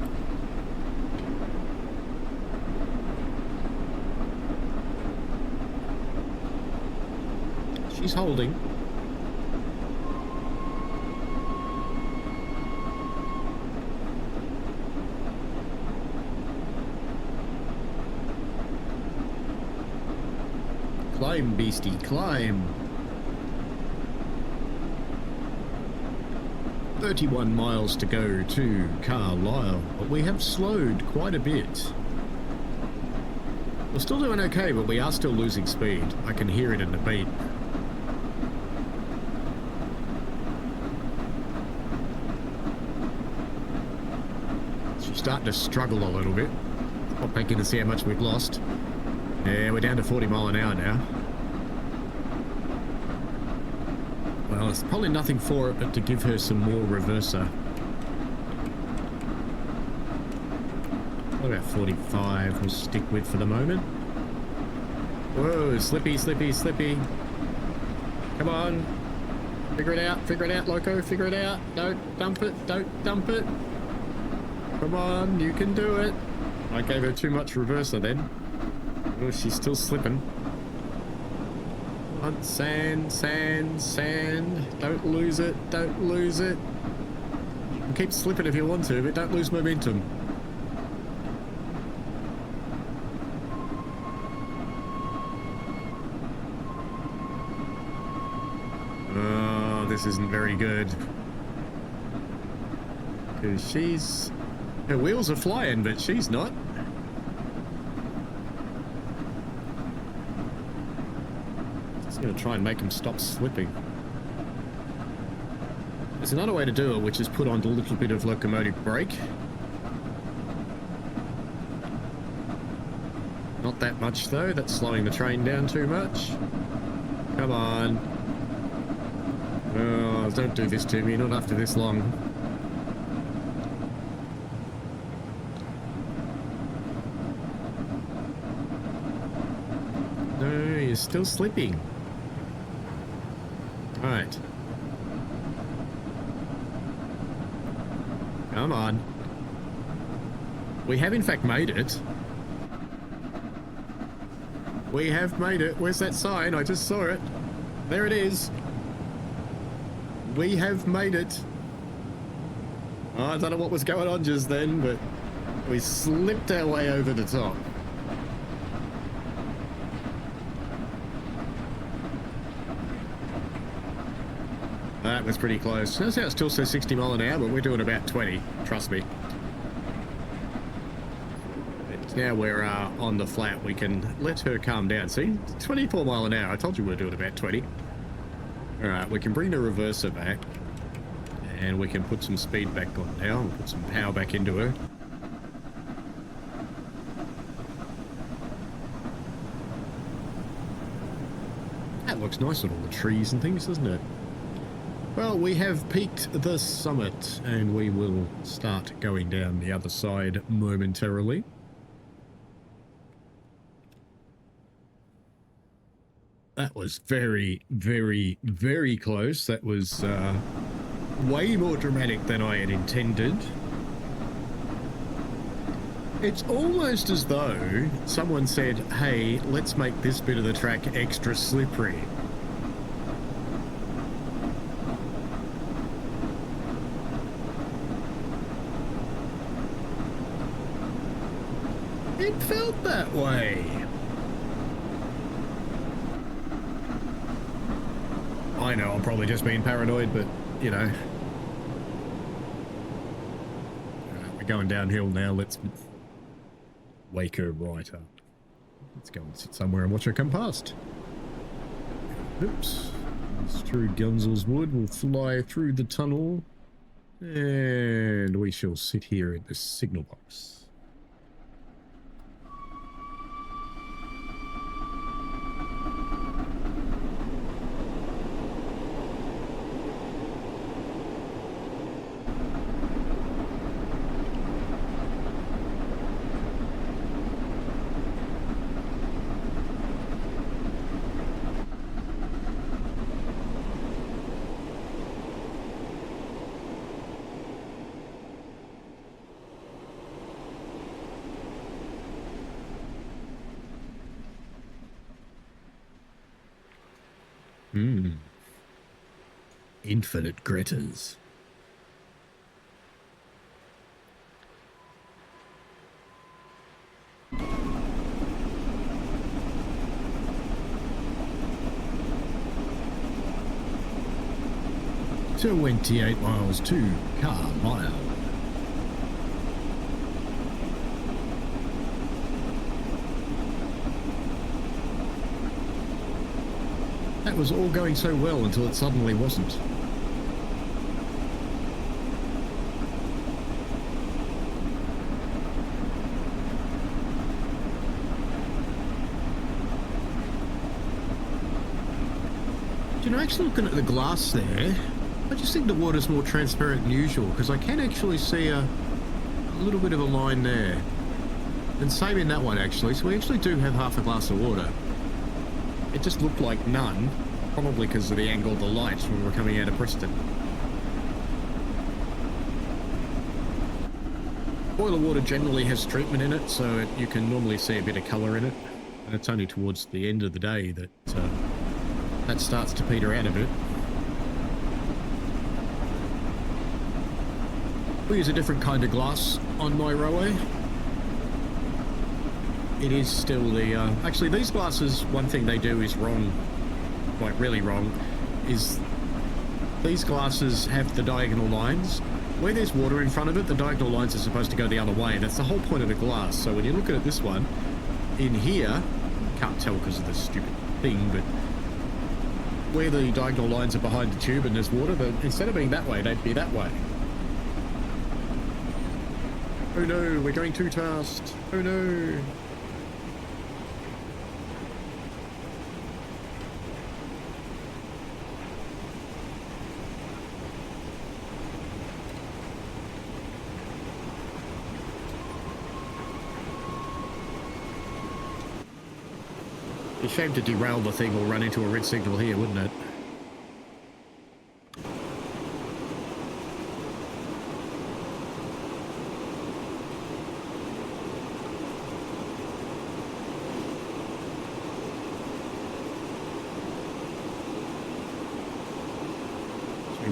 She's holding. Climb, beastie, climb. 31 miles to go to Carlisle, but we have slowed quite a bit. We're still doing okay, but we are still losing speed. I can hear it in the beat. She's starting to struggle a little bit. Pop back in to see how much we've lost. Yeah, we're down to 40 mile an hour now. Well, there's probably nothing for it but to give her some more reverser. What about 45 we'll stick with for the moment. Whoa, slippy, slippy, slippy. Come on. Figure it out, loco, figure it out. Don't dump it, don't dump it. Come on, you can do it. I gave her too much reverser then. Oh, she's still slipping. On sand, sand, sand. Don't lose it, don't lose it. You can keep slipping if you want to, but don't lose momentum. Oh, this isn't very good. Because her wheels are flying, but she's not. I'm going to try and make them stop slipping. There's another way to do it, which is put on a little bit of locomotive brake. Not that much though, that's slowing the train down too much. Come on. Oh, don't do this to me, not after this long. No, you're still slipping. Right. Come on. We have in fact made it. We have made it. Where's that sign? I just saw it. There it is. We have made it. Oh, I don't know what was going on just then, but we slipped our way over the top. That was pretty close. That's how it still says 60 mile an hour, but we're doing about 20. Trust me. Now we're on the flat, we can let her calm down. See, 24 mile an hour. I told you we're doing about 20. All right, we can bring the reverser back, and we can put some speed back on now. We'll put some power back into her. That looks nice with all the trees and things, doesn't it? Well, we have peaked the summit, and we will start going down the other side momentarily. That was very, very, very close. That was way more dramatic than I had intended. It's almost as though someone said, hey, let's make this bit of the track extra slippery. It felt that way. I know I'm probably just being paranoid, but, you know. We're going downhill now. Let's wake her right up. Let's go and sit somewhere and watch her come past. Oops. It's through Gunsel's Wood. We'll fly through the tunnel. And we shall sit here at the signal box. Infinite Gritters. To 28 miles to Carlisle. That was all going so well until it suddenly wasn't. You know, actually looking at the glass there, I just think the water's more transparent than usual, because I can actually see a little bit of a line there. And same in that one, actually. So we actually do have half a glass of water. It just looked like none, probably because of the angle of the light when we were coming out of Preston. Boiler water generally has treatment in it, so you can normally see a bit of colour in it. And it's only towards the end of the day that that starts to peter out a bit. We use a different kind of glass on my railway. It is still the... actually, these glasses, one thing they do is wrong, like really wrong, is these glasses have the diagonal lines. Where there's water in front of it, the diagonal lines are supposed to go the other way. That's the whole point of the glass. So when you look at this one, in here, can't tell because of this stupid thing, but where the diagonal lines are behind the tube and there's water, but instead of being that way, they'd be that way. Oh no, we're going too fast. Oh no. Be a shame to derail the thing or run into a red signal here, wouldn't it?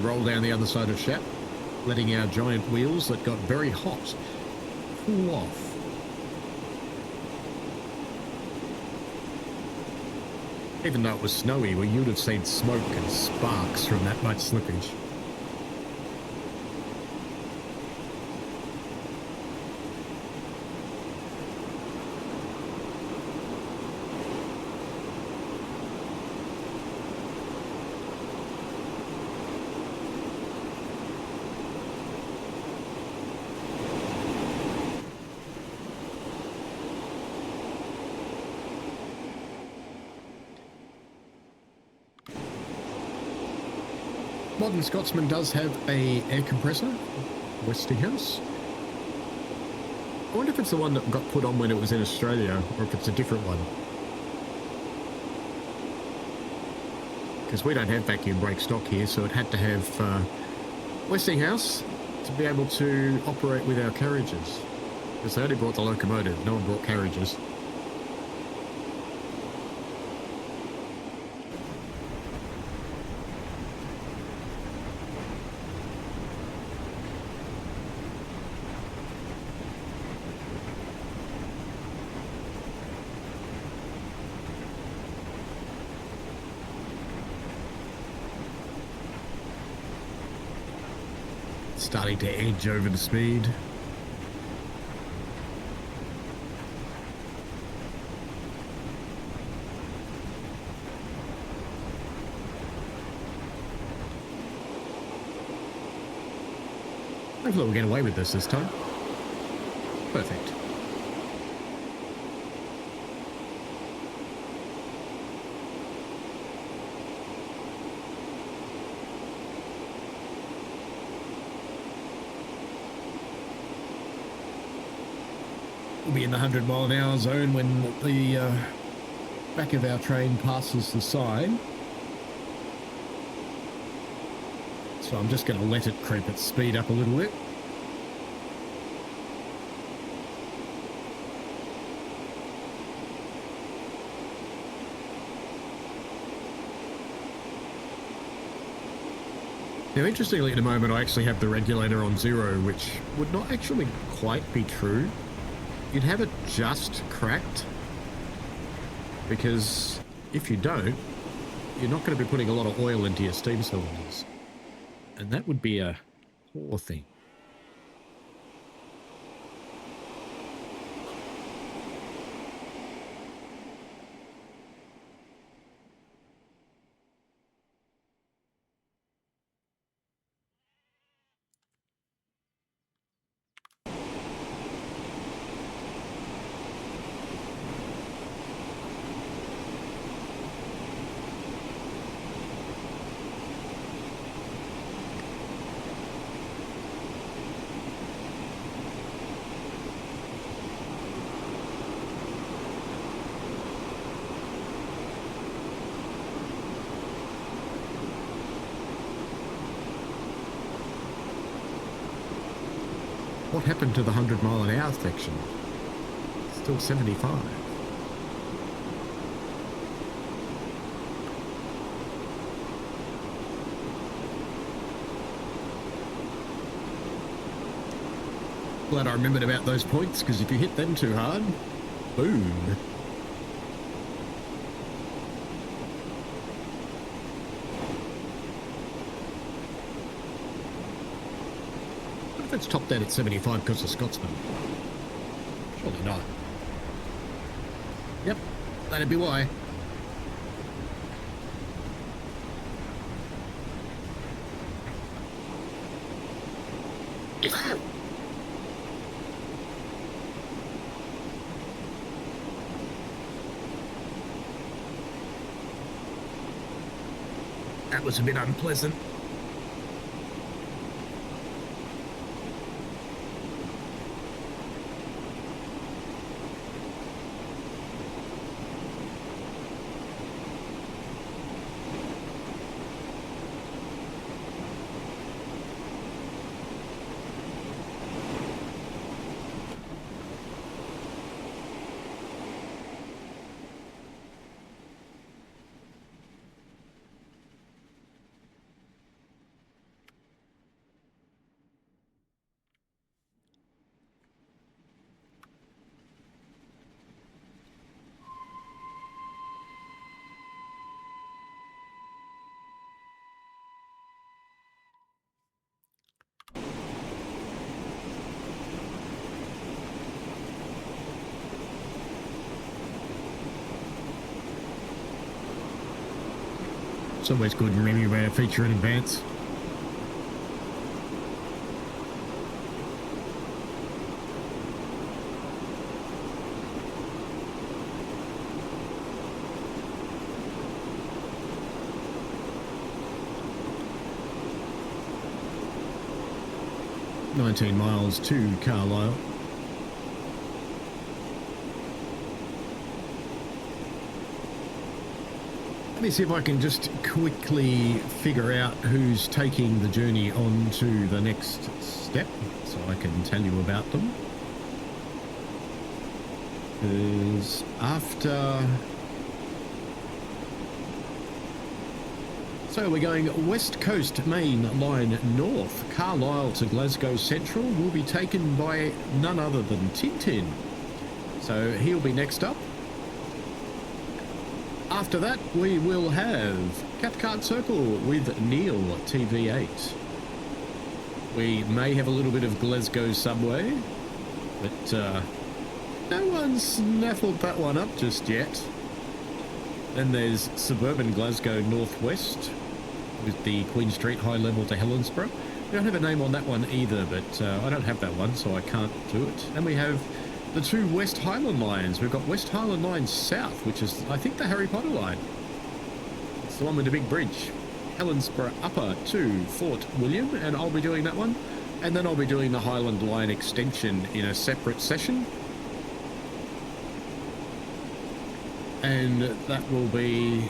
roll down the other side of Shap, letting our giant wheels that got very hot cool off. Even though it was snowy, well, you'd have seen smoke and sparks from that much slippage. Modern Scotsman does have a air compressor, Westinghouse. I wonder if it's the one that got put on when it was in Australia, or if it's a different one. Because we don't have vacuum brake stock here, so it had to have Westinghouse to be able to operate with our carriages. Because they only brought the locomotive, no one brought carriages. Starting to edge over the speed. Hopefully we'll get away with this time. Perfect. We'll be in the 100-mile-an-hour zone when the back of our train passes the sign. So I'm just going to let it creep its speed up a little bit. Now, interestingly, at the moment, I actually have the regulator on 0, which would not actually quite be true. You'd have it just cracked, because if you don't, you're not going to be putting a lot of oil into your steam cylinders, and that would be a poor thing. What happened to the 100-mile-an-hour section? Still 75. Glad I remembered about those points, because if you hit them too hard, boom. If it's topped out at 75 because of Scotsman. Surely not. Yep, that'd be why. That was a bit unpleasant. It's always good remembering about a feature in advance. "19 miles to Carlisle." Let me see if I can just quickly figure out who's taking the journey on to the next step so I can tell you about them. Because after... So we're going West Coast Mainline North. Carlisle to Glasgow Central will be taken by none other than Tintin. So he'll be next up. After that, we will have Cathcart Circle with Neil, TV8. We may have a little bit of Glasgow Subway, but no one's snaffled that one up just yet. Then there's Suburban Glasgow Northwest with the Queen Street High Level to Helensburgh. We don't have a name on that one either, but I don't have that one, so I can't do it. And we have the two West Highland lines. We've got West Highland Line South, which is, I think, the Harry Potter line. It's the one with the big bridge. Helensburgh Upper to Fort William, and I'll be doing that one. And then I'll be doing the Highland Line extension in a separate session. And that will be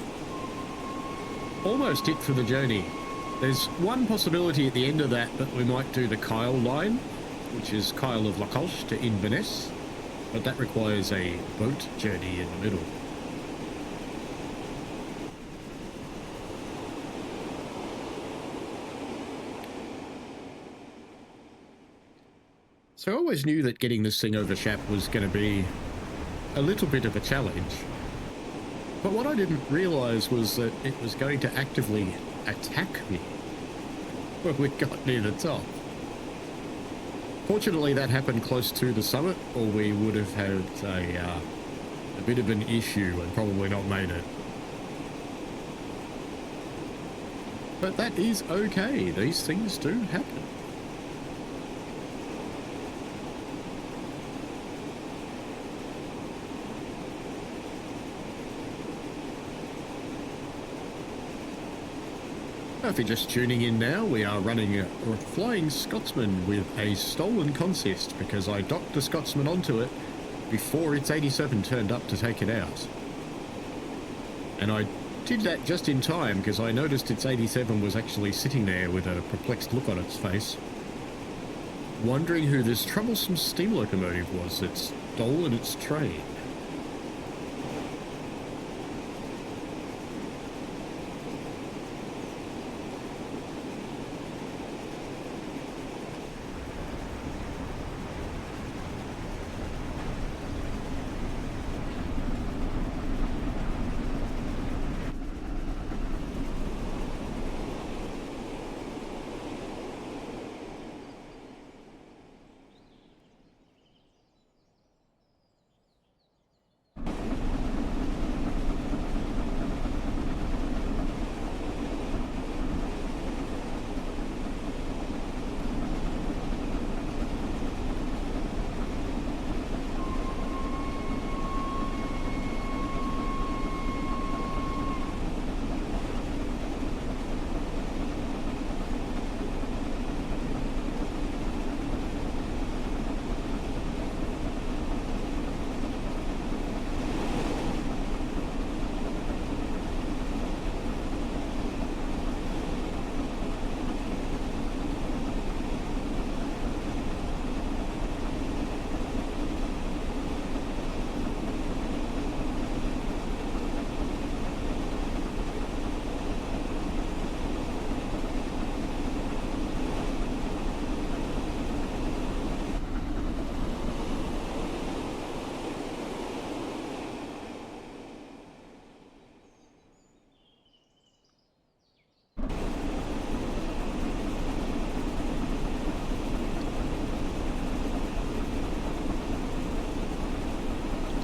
almost it for the journey. There's one possibility at the end of that we might do the Kyle line, which is Kyle of Lacoste to Inverness. But that requires a boat journey in the middle. So I always knew that getting this thing over Shap was going to be a little bit of a challenge. But what I didn't realise was that it was going to actively attack me when we got near the top. Fortunately, that happened close to the summit, or we would have had a bit of an issue and probably not made it. But that is okay. These things do happen. If you're just tuning in now, we are running a Flying Scotsman with a stolen consist because I docked the Scotsman onto it before its 87 turned up to take it out. And I did that just in time because I noticed its 87 was actually sitting there with a perplexed look on its face, wondering who this troublesome steam locomotive was that stolen its train.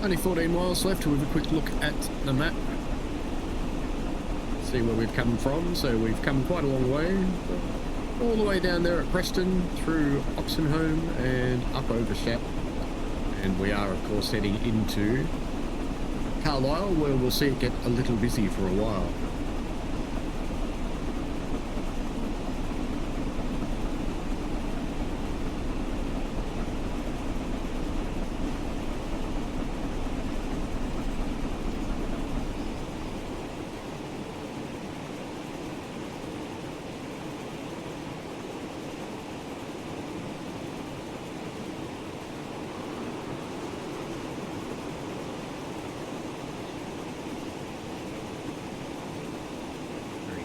Only 14 miles left with a quick look at the map. see where we've come from. So we've come quite a long way, all the way down there at Preston, through Oxenholme and up over Shap. And we are, of course, heading into Carlisle, where we'll see it get a little busy for a while.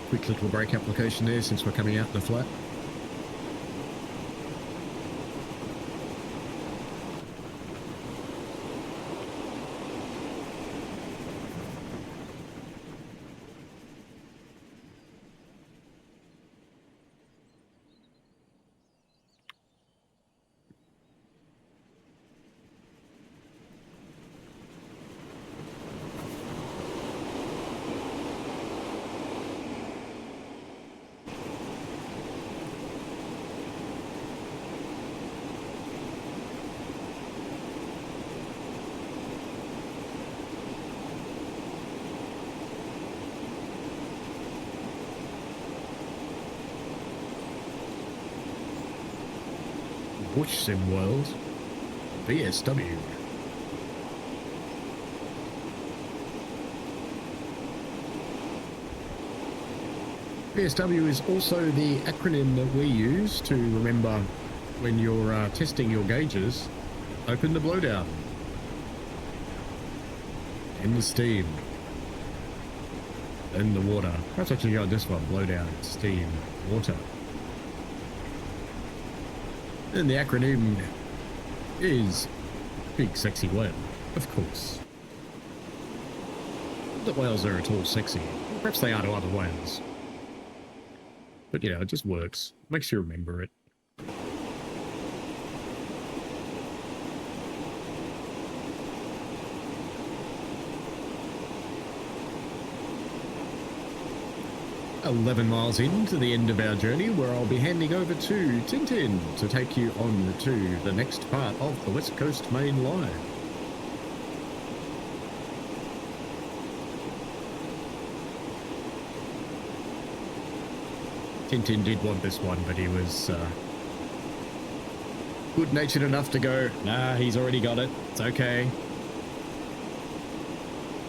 Quick little brake application there since we're coming out in the flat. Bush Sim World, VSW. VSW is also the acronym that we use to remember when you're testing your gauges. Open the blowdown. And the steam. Then the water. That's actually got this one, blowdown, steam, water. And the acronym is Big Sexy Whale, of course. Not that whales are at all sexy. Perhaps they are to other whales. But, you know, it just works. Makes you remember it. "11 miles into the end of our journey, where I'll be handing over to Tintin to take you on to the next part of the West Coast Mainline. Tintin did want this one, but he was good-natured enough to go, nah, he's already got it, it's okay.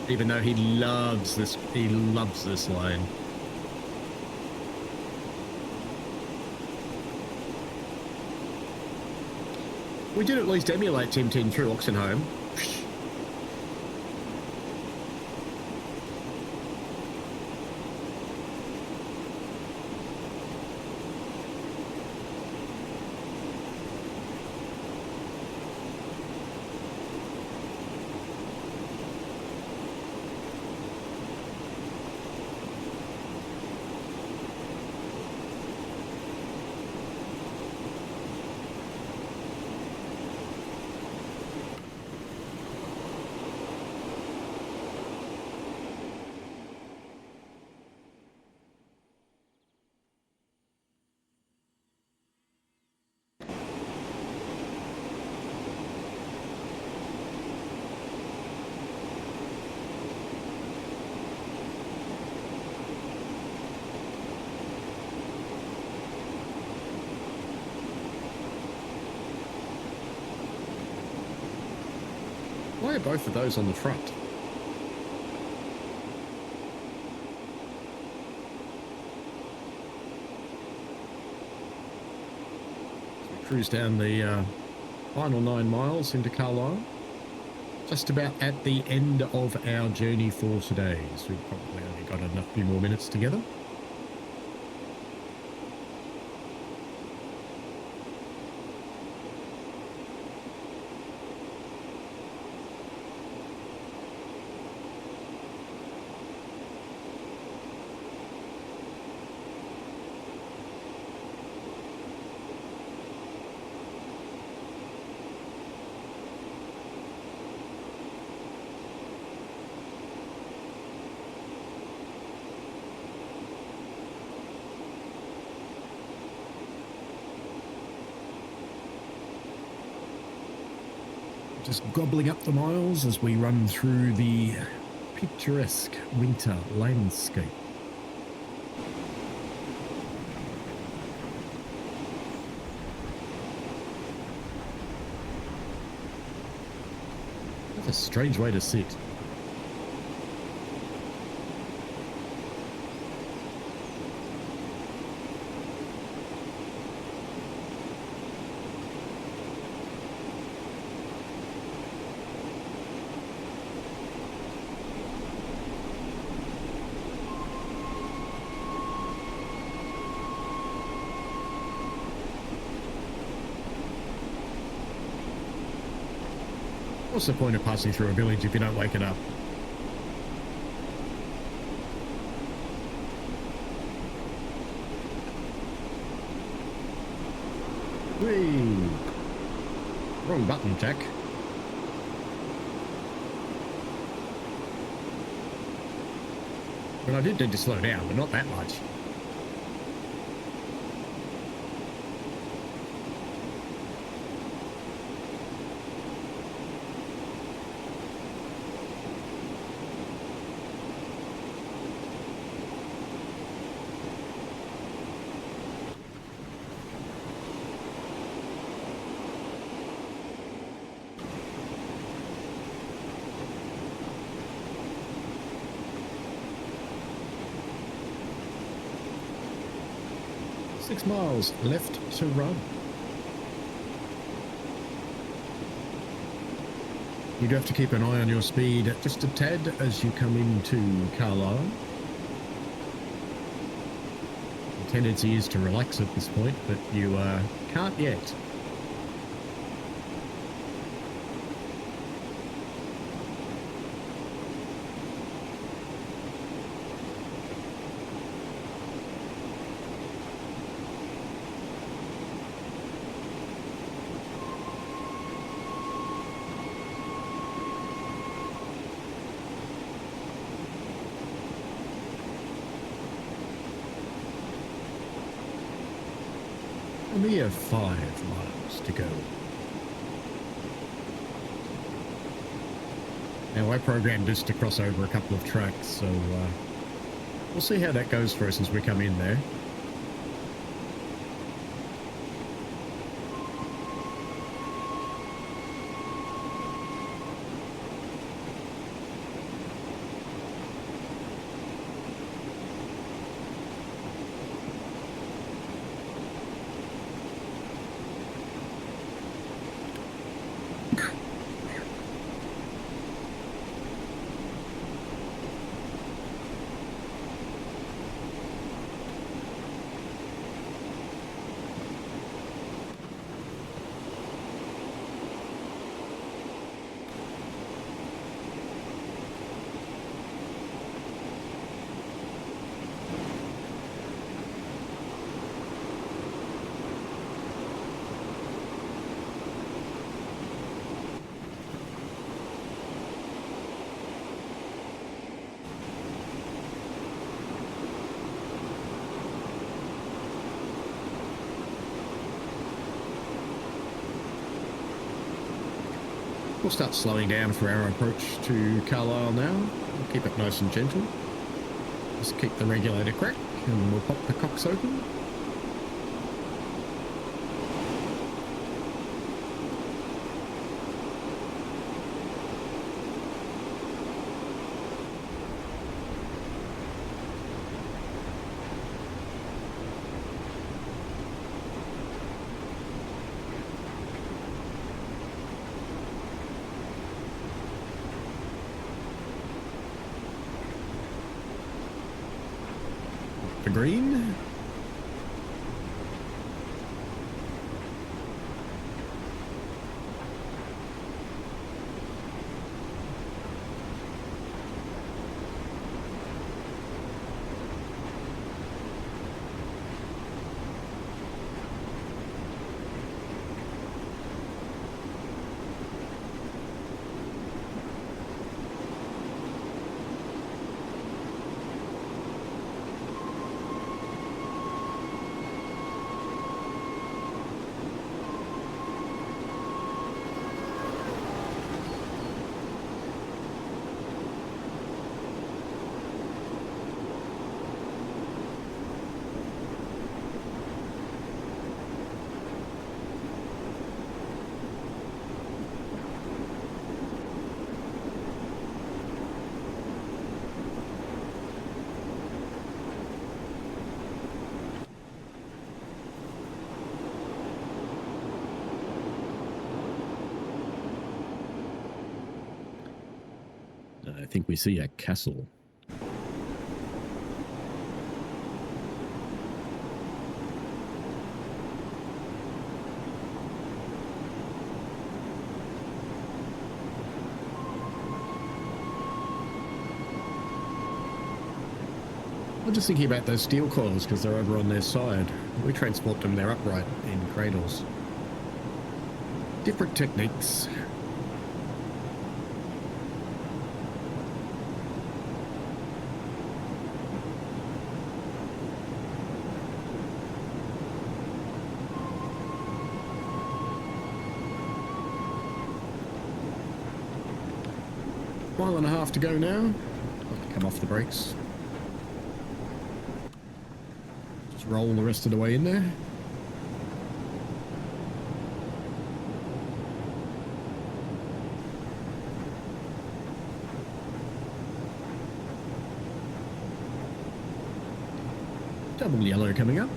Even though he loves this line. We did at least emulate Tintin through Oxenholme. Why are both of those on the front? So we cruise down the final 9 miles into Carlisle. Just about at the end of our journey for today. So we've probably only got a few more minutes together. just gobbling up the miles as we run through the picturesque winter landscape. That's a strange way to sit. What's the point of passing through a village if you don't wake it up? Whee! Wrong button, Jack. But I did need to slow down, but not that much. Six miles left to run. You do have to keep an eye on your speed just a tad as you come into Carlisle. The tendency is to relax at this point, but you can't yet. A mere 5 miles to go. Now I programmed this to cross over a couple of tracks, so we'll see how that goes for us as we come in there. We'll start slowing down for our approach to Carlisle now. We'll keep it nice and gentle. Just keep the regulator crack and we'll pop the cocks open. The green. I think we see a castle. I'm just thinking about those steel coils because they're over on their side. We transport them, they're upright in cradles. Different techniques. Mile and a half to go now. I'll come off the brakes. Just roll the rest of the way in there. Double yellow coming up.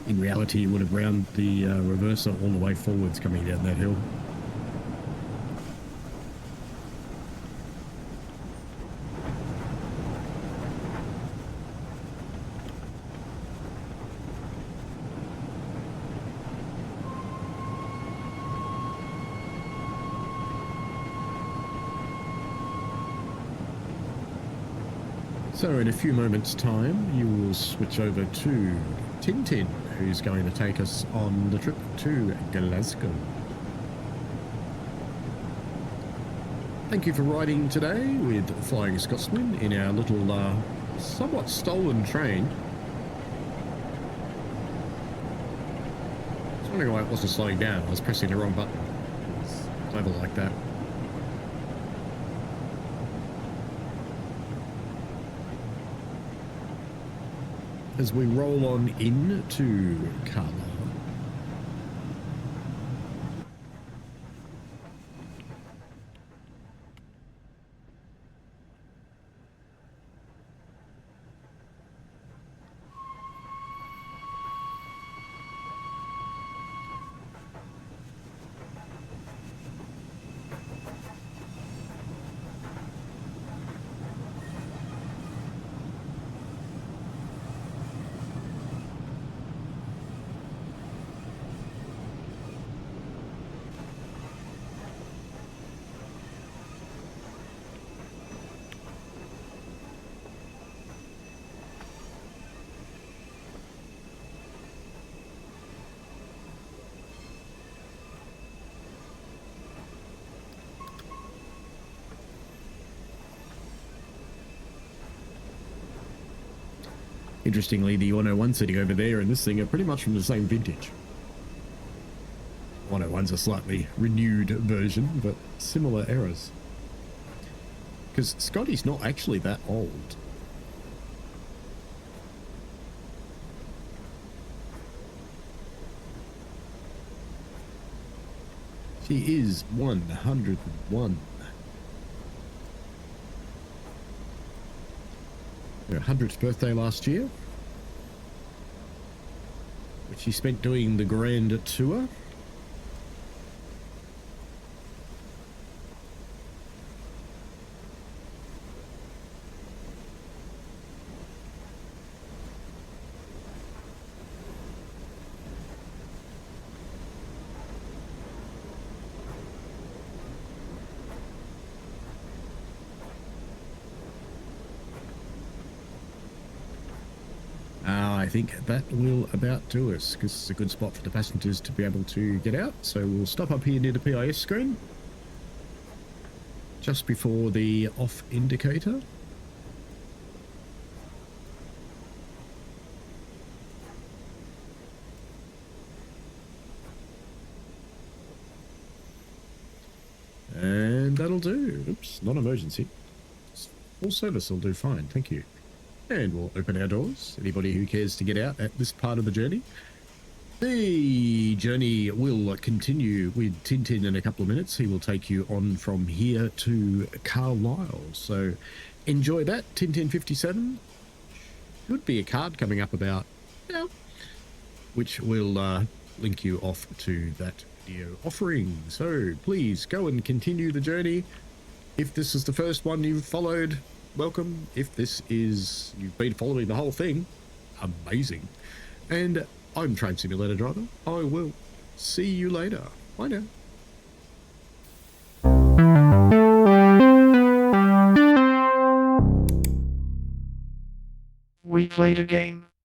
In reality, you would have round the reverser all the way forwards coming down that hill. So in a few moments' time, you will switch over to Tintin, who's going to take us on the trip to Glasgow. Thank you for riding today with Flying Scotsman in our little, somewhat stolen train. I was wondering why it wasn't slowing down. I was pressing the wrong button. It's clever like that. As we roll on into Carlisle. Interestingly, the 101 sitting over there and this thing are pretty much from the same vintage. 101's a slightly renewed version, but similar eras. Because Scotty's not actually that old. She is 101. Her 100th birthday last year, which she spent doing the Grand Tour. think that will about do us, because it's a good spot for the passengers to be able to get out. So we'll stop up here near the PIS screen, just before the off indicator. And that'll do. Oops, not emergency. Full service will do fine, thank you. And we'll open our doors. Anybody who cares to get out at this part of the journey. The journey will continue with Tintin in a couple of minutes. He will take you on from here to Carlisle. So enjoy that. Tintin 57. Should be a card coming up about now, which will link you off to that video offering. So please go and continue the journey. If this is the first one you've followed, welcome. If this is you've been following the whole thing, amazing. And I'm Train Simulator Driver. I will see you later. Bye now. We played a game.